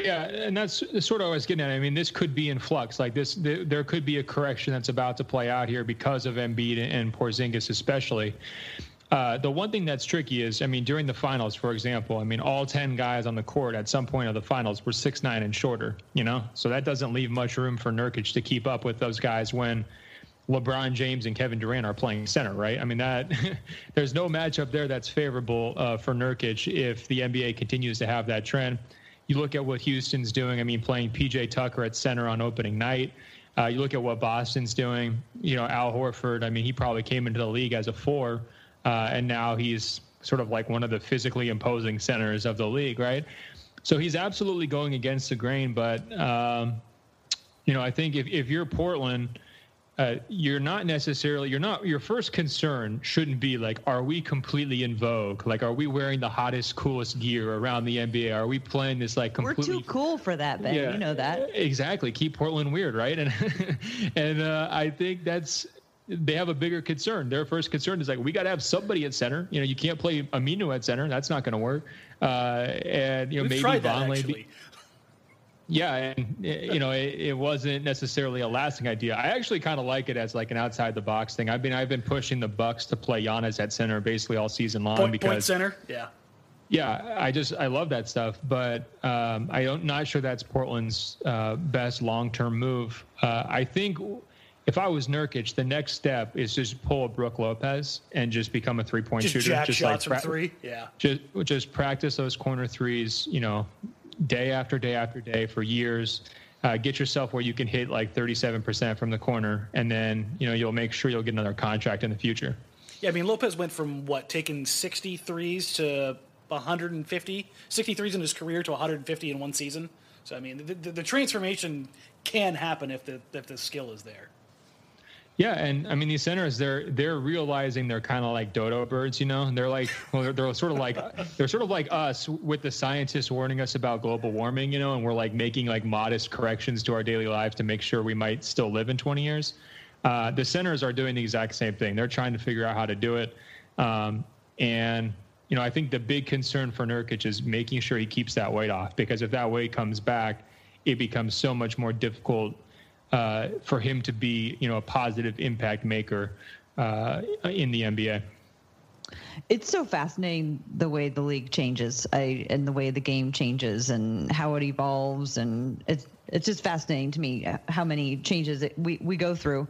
Yeah, and that's sort of what I was getting at. I mean, this could be in flux. Like there could be a correction that's about to play out here because of Embiid and Porzingis especially. The one thing that's tricky is, I mean, during the finals, for example, I mean, all 10 guys on the court at some point of the finals were 6'9" and shorter, you know? So that doesn't leave much room for Nurkic to keep up with those guys when LeBron James and Kevin Durant are playing center, right? I mean, that there's no matchup there that's favorable for Nurkic if the NBA continues to have that trend. You look at what Houston's doing. I mean, playing PJ Tucker at center on opening night. You look at what Boston's doing. You know, Al Horford, I mean, he probably came into the league as a 4, and now he's sort of like one of the physically imposing centers of the league, right? So he's absolutely going against the grain. But, you know, I think if you're Portland, your first concern shouldn't be like, are we completely in vogue? Like, are we wearing the hottest, coolest gear around the NBA? Are we playing this like completely? We're too cool for that, Ben. Yeah, you know that. Exactly. Keep Portland weird, right? And I think they have a bigger concern. Their first concern is like, we got to have somebody at center. You know, you can't play Aminu at center. That's not going to work. And you know, maybe Vonleh. Yeah, and you know, it wasn't necessarily a lasting idea. I actually kind of like it as like an outside the box thing. I've been pushing the Bucks to play Giannis at center basically all season long because point center. Yeah, I love that stuff, but I'm not sure that's Portland's best long-term move. I think if I was Nurkic, the next step is just pull a Brook Lopez and just become a three-point shooter. Jack just shots from three. Yeah. Just practice those corner threes. You know, day after day after day for years. Get yourself where you can hit like 37% from the corner, and then, you know, you'll make sure you'll get another contract in the future. Yeah, I mean, Lopez went from taking 60 threes to 150, 60 threes in his career to 150 in one season. So, I mean, the transformation can happen if the skill is there. Yeah, and I mean, these centers, they're realizing they're kind of like dodo birds, you know. And they're like, well, they're sort of like us with the scientists warning us about global warming, you know, and we're like making like modest corrections to our daily lives to make sure we might still live in 20 years. The centers are doing the exact same thing. They're trying to figure out how to do it, and you know, I think the big concern for Nurkic is making sure he keeps that weight off, because if that weight comes back, it becomes so much more difficult for him to be, you know, a positive impact maker in the NBA. It's so fascinating the way the league changes and the way the game changes and how it evolves. And it's just fascinating to me how many changes we go through.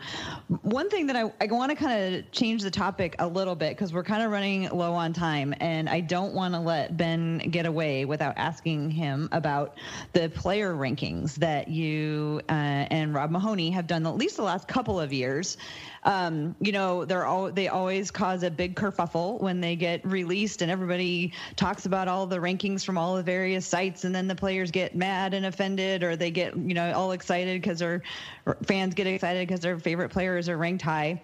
One thing that I want to kind of change the topic a little bit, because we're kind of running low on time, and I don't want to let Ben get away without asking him about the player rankings that you and Rob Mahoney have done at least the last couple of years. You know, they always cause a big kerfuffle when they get released, and everybody talks about all the rankings from all the various sites, and then the players get mad and offended, or they get, you know, all excited because fans get excited because their favorite players are ranked high.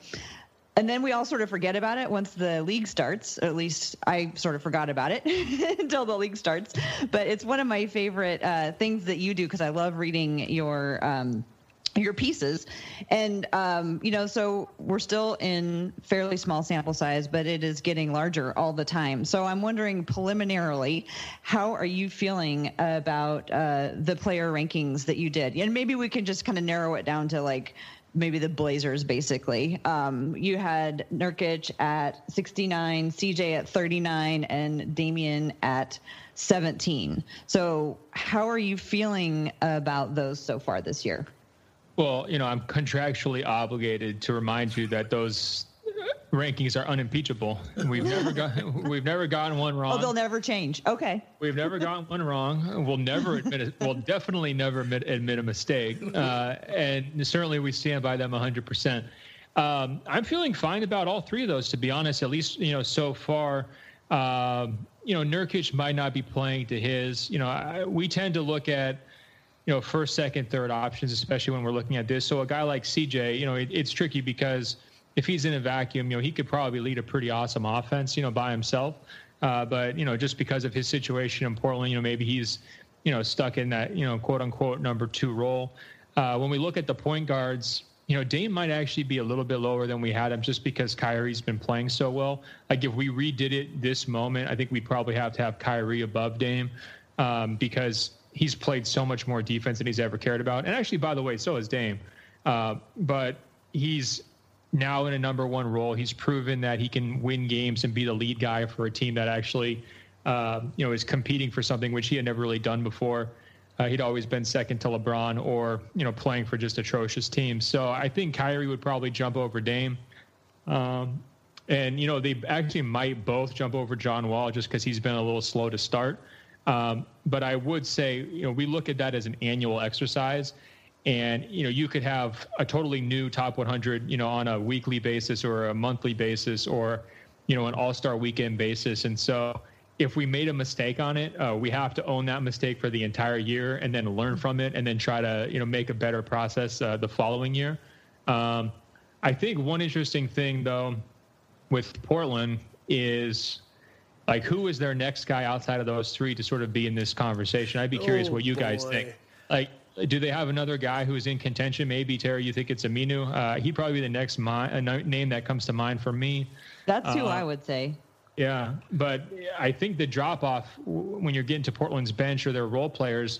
And then we all sort of forget about it once the league starts. At least I sort of forgot about it until the league starts. But it's one of my favorite things that you do, because I love reading your pieces. And, you know, so we're still in fairly small sample size, but it is getting larger all the time. So I'm wondering, preliminarily, how are you feeling about the player rankings that you did? And maybe we can just kind of narrow it down to like maybe the Blazers, basically. You had Nurkic at 69, CJ at 39, and Damian at 17. So how are you feeling about those so far this year? Well, you know, I'm contractually obligated to remind you that those rankings are unimpeachable. We've never gotten one wrong. Oh, they'll never change. Okay. We've never gotten one wrong. We'll definitely never admit a mistake. And certainly we stand by them 100%. I'm feeling fine about all three of those, to be honest, at least, you know, so far. You know, Nurkic might not be playing to his, you know, we tend to look at, you know, first, second, third options, especially when we're looking at this. So a guy like CJ, you know, it's tricky because if he's in a vacuum, you know, he could probably lead a pretty awesome offense, you know, by himself. But, you know, just because of his situation in Portland, you know, maybe he's, you know, stuck in that, you know, quote unquote number 2 role. When we look at the point guards, you know, Dame might actually be a little bit lower than we had him, just because Kyrie's been playing so well. Like if we redid it this moment, I think we'd probably have to have Kyrie above Dame, because he's played so much more defense than he's ever cared about. And actually, by the way, so has Dame. But he's now in a number one role. He's proven that he can win games and be the lead guy for a team that actually, is competing for something, which he had never really done before. He'd always been second to LeBron or, playing for just atrocious teams. So I think Kyrie would probably jump over Dame. And, they actually might both jump over John Wall just because he's been a little slow to start. But I would say, we look at that as an annual exercise. And, you could have a totally new top 100, on a weekly basis or a monthly basis or, an all-star weekend basis. And so if we made a mistake on it, we have to own that mistake for the entire year and then learn from it and then try to, make a better process the following year. I think one interesting thing, though, with Portland is, like, who is their next guy outside of those three to sort of be in this conversation? I'd be curious what you guys think. Like, do they have another guy who's in contention? Maybe, Terry, you think it's Aminu? He'd probably be the next name that comes to mind for me. That's who I would say. Yeah, but I think the drop-off when you're getting to Portland's bench or their role players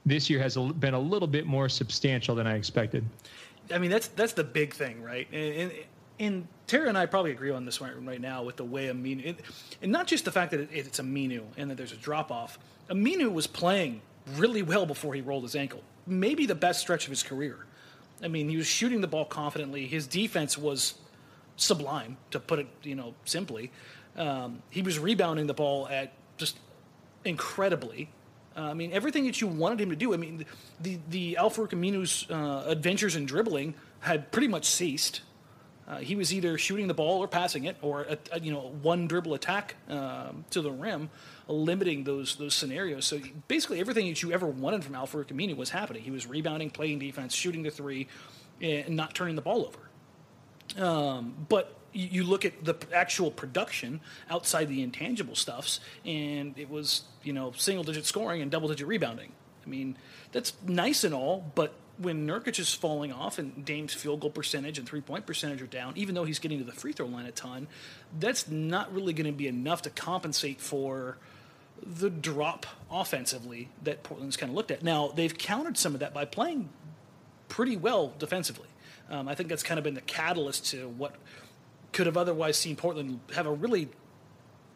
this year has been a little bit more substantial than I expected. I mean, that's the big thing, right? And Terry and I probably agree on this one right now with the way Aminu, and not just the fact that it's Aminu and that there's a drop-off. Aminu was playing really well before he rolled his ankle. Maybe the best stretch of his career. I mean, he was shooting the ball confidently. His defense was sublime, to put it, simply. He was rebounding the ball at just incredibly. I mean, everything that you wanted him to do. I mean, the Al-Farouq Aminu's adventures in dribbling had pretty much ceased. He was either shooting the ball or passing it, or one dribble attack to the rim, limiting those scenarios. So basically, everything that you ever wanted from Al-Farouq Aminu was happening. He was rebounding, playing defense, shooting the three, and not turning the ball over. But you look at the actual production outside the intangible stuffs, and it was single-digit scoring and double-digit rebounding. I mean, that's nice and all, but when Nurkic is falling off and Dame's field goal percentage and three-point percentage are down, even though he's getting to the free throw line a ton, that's not really going to be enough to compensate for the drop offensively that Portland's kind of looked at. Now, they've countered some of that by playing pretty well defensively. I think that's kind of been the catalyst to what could have otherwise seen Portland have a really,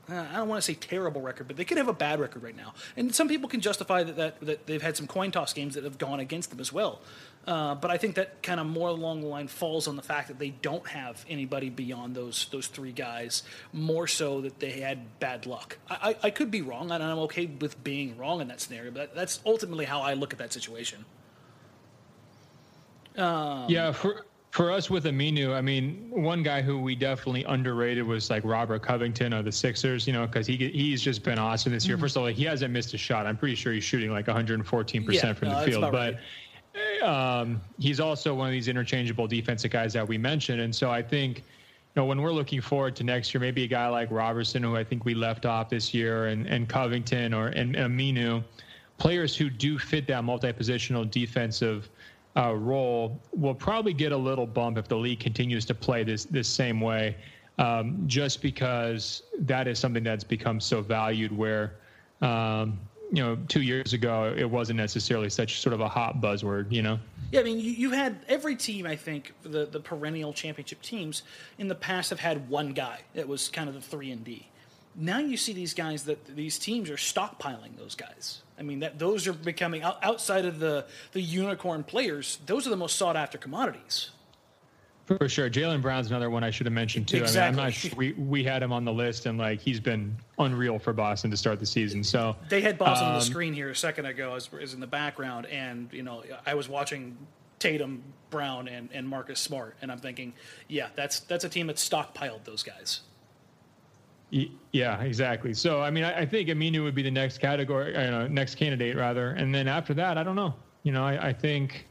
I don't want to say terrible record, but they could have a bad record right now. And some people can justify that they've had some coin toss games that have gone against them as well. But I think that kind of more along the line falls on the fact that they don't have anybody beyond those three guys, more so that they had bad luck. I could be wrong, and I'm okay with being wrong in that scenario, but that's ultimately how I look at that situation. For us with Aminu, I mean, one guy who we definitely underrated was like Robert Covington of the Sixers, because he's just been awesome this year. First of all, he hasn't missed a shot. I'm pretty sure he's shooting like 114% from the field. But he's also one of these interchangeable defensive guys that we mentioned. And so I think, when we're looking forward to next year, maybe a guy like Robertson, who I think we left off this year, and Covington and Aminu, players who do fit that multi-positional defensive role will probably get a little bump if the league continues to play this same way, just because that is something that's become so valued where, 2 years ago, it wasn't necessarily such sort of a hot buzzword, Yeah, I mean, you had every team, I think, the perennial championship teams in the past have had one guy that was kind of the 3-and-D. Now you see these guys these teams are stockpiling those guys. I mean, those are becoming, outside of the unicorn players, those are the most sought after commodities. For sure. Jaylen Brown's another one I should have mentioned too. Exactly. I mean, I'm not sure we had him on the list, and he's been unreal for Boston to start the season. So they had Boston on the screen here a second ago as in the background, and I was watching Tatum, Brown, and Marcus Smart, and I'm thinking, yeah, that's a team that stockpiled those guys. Yeah, exactly. So, I mean, I think Aminu would be the next next candidate rather. And then after that, I don't know. I think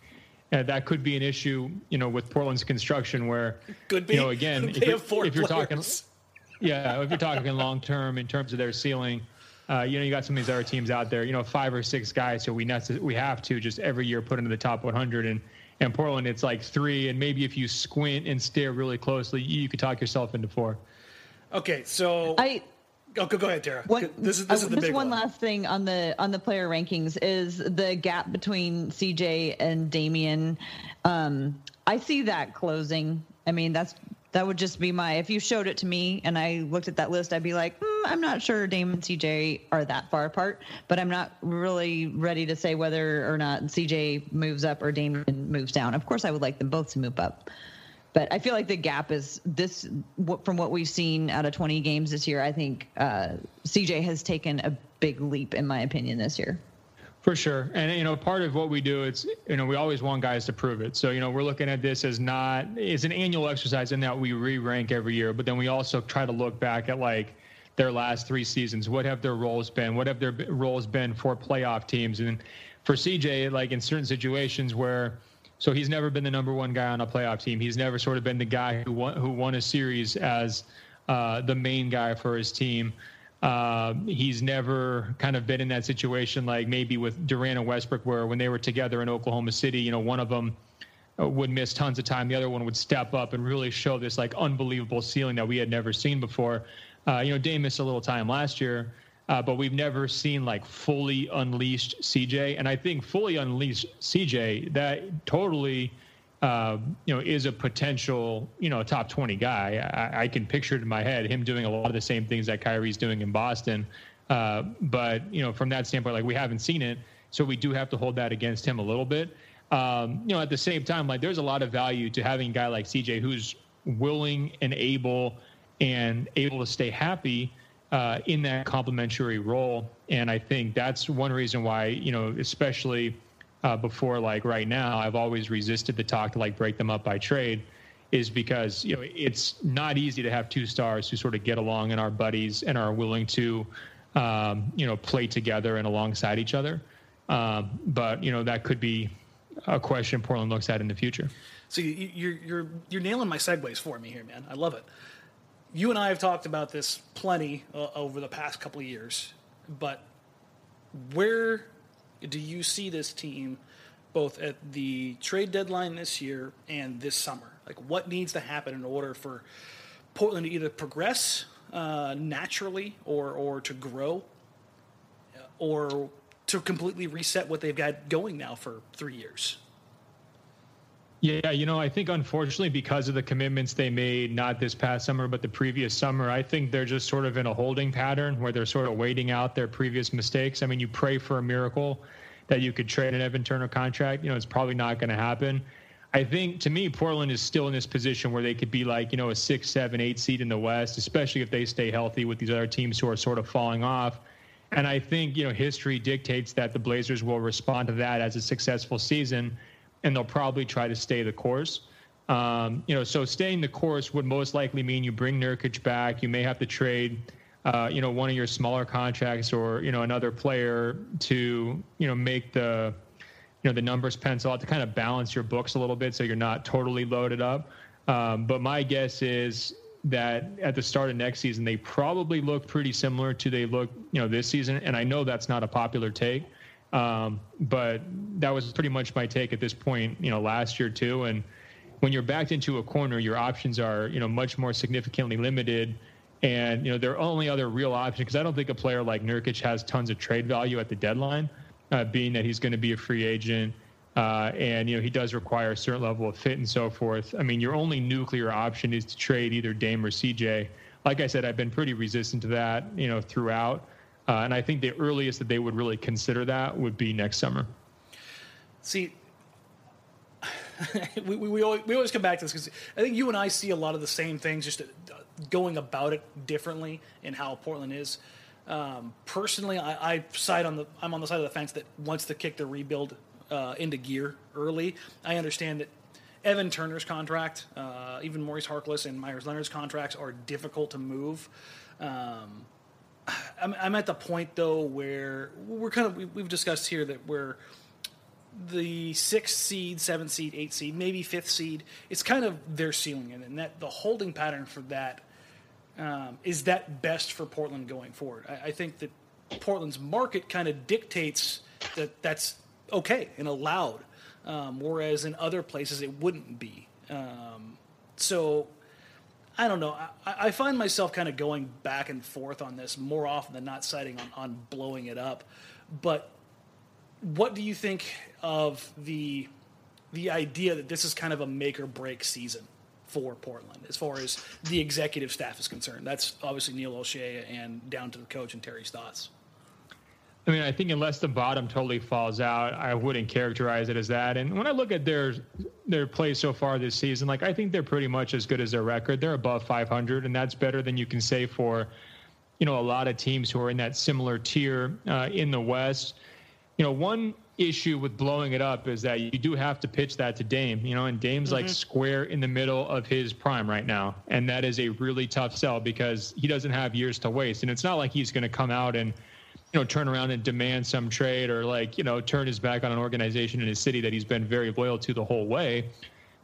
that could be an issue, with Portland's construction where, could be. Again, if you're talking long term in terms of their ceiling, you got some of these other teams out there, 5 or 6 guys who we have to just every year put into the top 100. And Portland, it's like 3. And maybe if you squint and stare really closely, you could talk yourself into 4. Okay, so Go ahead, Tara. This is the big one. one. Last thing on the player rankings is the gap between CJ and Damian. I see that closing. I mean, that would just be if you showed it to me and I looked at that list, I'd be like, I'm not sure Dame and CJ are that far apart, but I'm not really ready to say whether or not CJ moves up or Damian moves down. Of course, I would like them both to move up. But I feel like the gap is from what we've seen out of 20 games this year. I think CJ has taken a big leap, in my opinion, this year. For sure. And, part of what we do, it's, we always want guys to prove it. So, we're looking at this as an annual exercise in that we re-rank every year, but then we also try to look back at their last 3 seasons. What have their roles been? What have their roles been for playoff teams? And for CJ, in certain situations so he's never been the number one guy on a playoff team. He's never sort of been the guy who won a series as the main guy for his team. He's never kind of been in that situation maybe with Durant and Westbrook, where when they were together in Oklahoma City, one of them would miss tons of time. The other one would step up and really show this unbelievable ceiling that we had never seen before. Dame missed a little time last year. But we've never seen fully unleashed CJ. And I think fully unleashed CJ, that totally, is a potential, top 20 guy. I can picture it in my head, him doing a lot of the same things that Kyrie's doing in Boston. But, from that standpoint, we haven't seen it. So we do have to hold that against him a little bit. At the same time, there's a lot of value to having a guy like CJ who's willing and able to stay happy in that complementary role. And I think that's one reason why, especially before right now, I've always resisted the talk to break them up by trade, is because, it's not easy to have 2 stars who sort of get along and are buddies and are willing to, play together and alongside each other. But, that could be a question Portland looks at in the future. So you're nailing my segues for me here, man. I love it. You and I have talked about this plenty over the past couple of years, but where do you see this team both at the trade deadline this year and this summer? What needs to happen in order for Portland to either progress naturally or to grow or to completely reset what they've got going now for 3 years? Yeah, I think unfortunately because of the commitments they made, not this past summer, but the previous summer, I think they're just sort of in a holding pattern where they're sort of waiting out their previous mistakes. I mean, you pray for a miracle that you could trade an Evan Turner contract. It's probably not going to happen. I think, to me, Portland is still in this position where they could be a 6, 7, 8 seed in the West, especially if they stay healthy with these other teams who are sort of falling off. And I think, history dictates that the Blazers will respond to that as a successful season, and they'll probably try to stay the course. So staying the course would most likely mean you bring Nurkic back. You may have to trade, one of your smaller contracts or, another player to, make the numbers pencil out to kind of balance your books a little bit so you're not totally loaded up. But my guess is that at the start of next season, they probably look pretty similar to they look, this season. And I know that's not a popular take. But that was pretty much my take at this point, last year too. And when you're backed into a corner, your options are, much more significantly limited. And, their only other real option, because I don't think a player like Nurkic has tons of trade value at the deadline, being that he's going to be a free agent. And, he does require a certain level of fit and so forth. I mean, your only nuclear option is to trade either Dame or CJ. Like I said, I've been pretty resistant to that, throughout. And I think the earliest that they would really consider that would be next summer. See, we always come back to this because I think you and I see a lot of the same things, just going about it differently in how Portland is. Personally, I'm on the side of the fence that wants to kick the rebuild into gear early. I understand that Evan Turner's contract, even Maurice Harkless and Myers Leonard's contracts are difficult to move. I'm at the point though where we've discussed here that we're the 6th seed, 7th seed, 8th seed, maybe 5th seed. It's kind of their ceiling, and that the holding pattern for that is that best for Portland going forward. I think that Portland's market kind of dictates that that's okay and allowed, whereas in other places it wouldn't be. So I don't know. I find myself kind of going back and forth on this more often than not, siding on blowing it up. But what do you think of the idea that this is kind of a make or break season for Portland as far as the executive staff is concerned? That's obviously Neil O'Shea and down to the coach and Terry Stotts. I mean, I think unless the bottom totally falls out, I wouldn't characterize it as that. And when I look at their play so far this season, like, I think they're pretty much as good as their record. They're above 500, and that's better than you can say for, a lot of teams who are in that similar tier in the West. One issue with blowing it up is that you do have to pitch that to Dame, and Dame's like square in the middle of his prime right now. And that is a really tough sell because he doesn't have years to waste. And it's not like he's going to come out and, turn around and demand some trade or turn his back on an organization in his city that he's been very loyal to the whole way.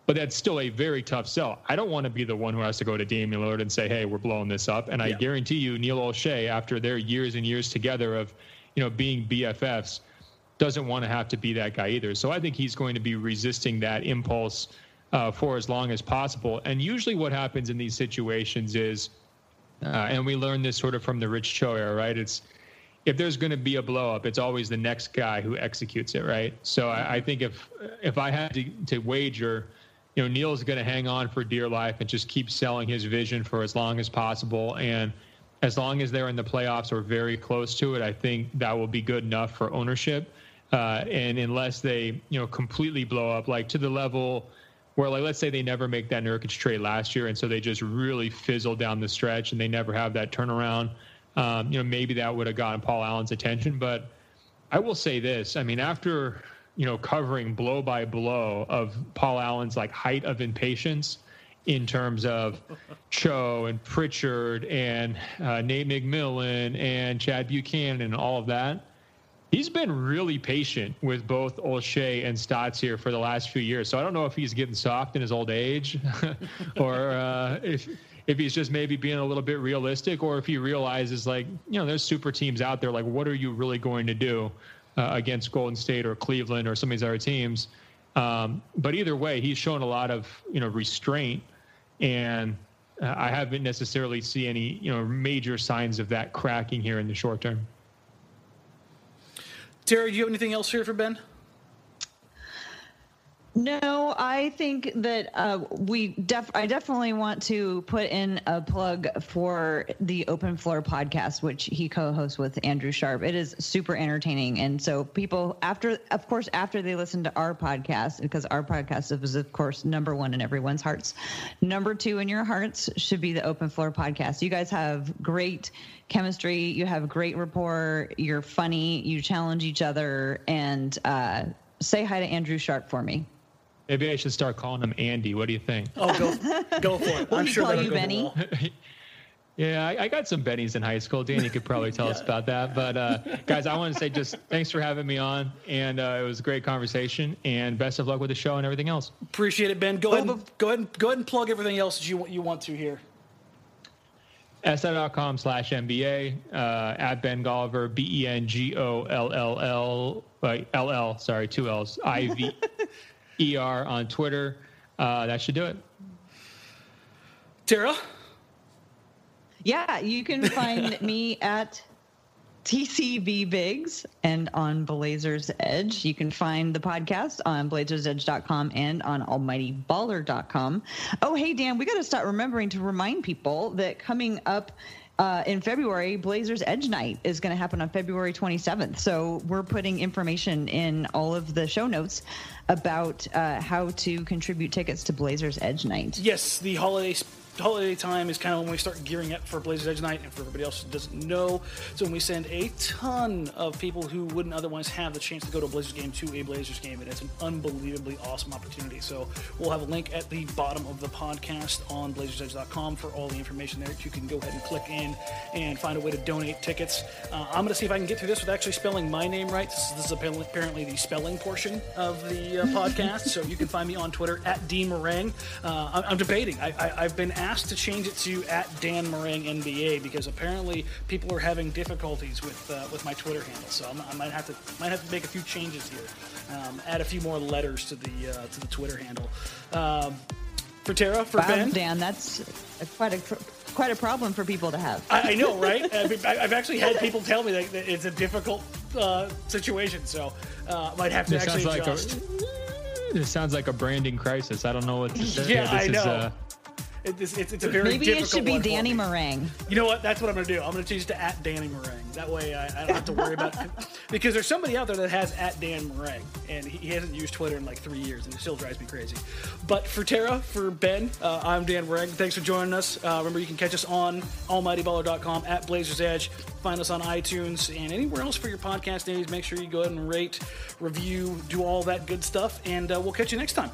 But that's still a very tough sell. I don't want to be the one who has to go to Damian Lillard and say, hey, we're blowing this up. And I guarantee you, Neil O'Shea, after their years and years together of, being BFFs, doesn't want to have to be that guy either. So I think he's going to be resisting that impulse for as long as possible. And usually what happens in these situations is, and we learned this sort of from the Rich Cho era, right? It's, if there's going to be a blow up, it's always the next guy who executes it, right? So I think if I had to wager, Neil's going to hang on for dear life and just keep selling his vision for as long as possible. And as long as they're in the playoffs or very close to it, I think that will be good enough for ownership. And unless they, completely blow up, like to the level where, like, let's say they never make that Nurkic trade last year, and so they just really fizzle down the stretch and they never have that turnaround. Maybe that would have gotten Paul Allen's attention. But I will say this. I mean, after, covering blow by blow of Paul Allen's like height of impatience in terms of Cho and Pritchard and Nate McMillan and Chad Buchanan and all of that, he's been really patient with both O'Shea and Stotts here for the last few years. So I don't know if he's getting soft in his old age or if he's just maybe being a little bit realistic, or if he realizes, like, there's super teams out there. Like, what are you really going to do against Golden State or Cleveland or some of these other teams? But either way, he's shown a lot of, restraint, and I haven't necessarily seen any, major signs of that cracking here in the short term. Tara, do you have anything else here for Ben? No, I think that I definitely want to put in a plug for the Open Floor podcast, which he co-hosts with Andrew Sharp. It is super entertaining. And so people, after they listen to our podcast, because our podcast is, of course, number one in everyone's hearts, number two in your hearts should be the Open Floor podcast. You guys have great chemistry. You have great rapport. You're funny. You challenge each other. And say hi to Andrew Sharp for me. Maybe I should start calling him Andy. What do you think? Oh, go for it. I'm sure call that'll you go Benny. well. Yeah, I got some Bennies in high school. Danny could probably tell us about that. But guys, I want to say just thanks for having me on, and it was a great conversation. And best of luck with the show and everything else. Appreciate it, Ben. Go ahead and plug everything else that you want to here. SI.com/NBA, at Ben Golliver, BENGOLLL, sorry, 2 L's, IVER on Twitter. That should do it. Tara? Yeah, you can find me at TCB Biggs and on Blazers Edge. You can find the podcast on blazersedge.com and on almightyballer.com. Oh, hey, Dan, we got to start remembering to remind people that coming up in February, Blazers Edge Night is going to happen on February 27th. So we're putting information in all of the show notes about how to contribute tickets to Blazers Edge Night. Yes, the holiday time is kind of when we start gearing up for Blazers Edge Night, and for everybody else who doesn't know, so when we send a ton of people who wouldn't otherwise have the chance to go to a Blazers game to a Blazers game, and it's an unbelievably awesome opportunity. So we'll have a link at the bottom of the podcast on blazersedge.com for all the information there that you can go ahead and click in and find a way to donate tickets. I'm going to see if I can get through this with actually spelling my name right. This is apparently the spelling portion of the podcast, so you can find me on Twitter at DMeringue. I'm debating. I've been asked to change it to at Dan Meringue NBA because apparently people are having difficulties with my Twitter handle. So I might have to make a few changes here, add a few more letters to the Twitter handle. For Tara, for Wow, Ben. Dan, that's quite a problem for people to have. I know, right? I've actually had people tell me that it's a difficult situation, so might have to actually adjust. This sounds like a branding crisis. I don't know what to say. Yeah, I know. It's a very Maybe difficult it should be one for Danny me. Meringue. You know what? That's what I'm going to do. I'm going to change it to @Danny Meringue. That way I don't have to worry about it. Because there's somebody out there that has @Dan Meringue, and he hasn't used Twitter in like 3 years, and it still drives me crazy. But for Tara, for Ben, I'm Dan Meringue. Thanks for joining us. Remember, you can catch us on almightyballer.com, @Blazers Edge. Find us on iTunes and anywhere else for your podcast needs. Make sure you go ahead and rate, review, do all that good stuff, and we'll catch you next time.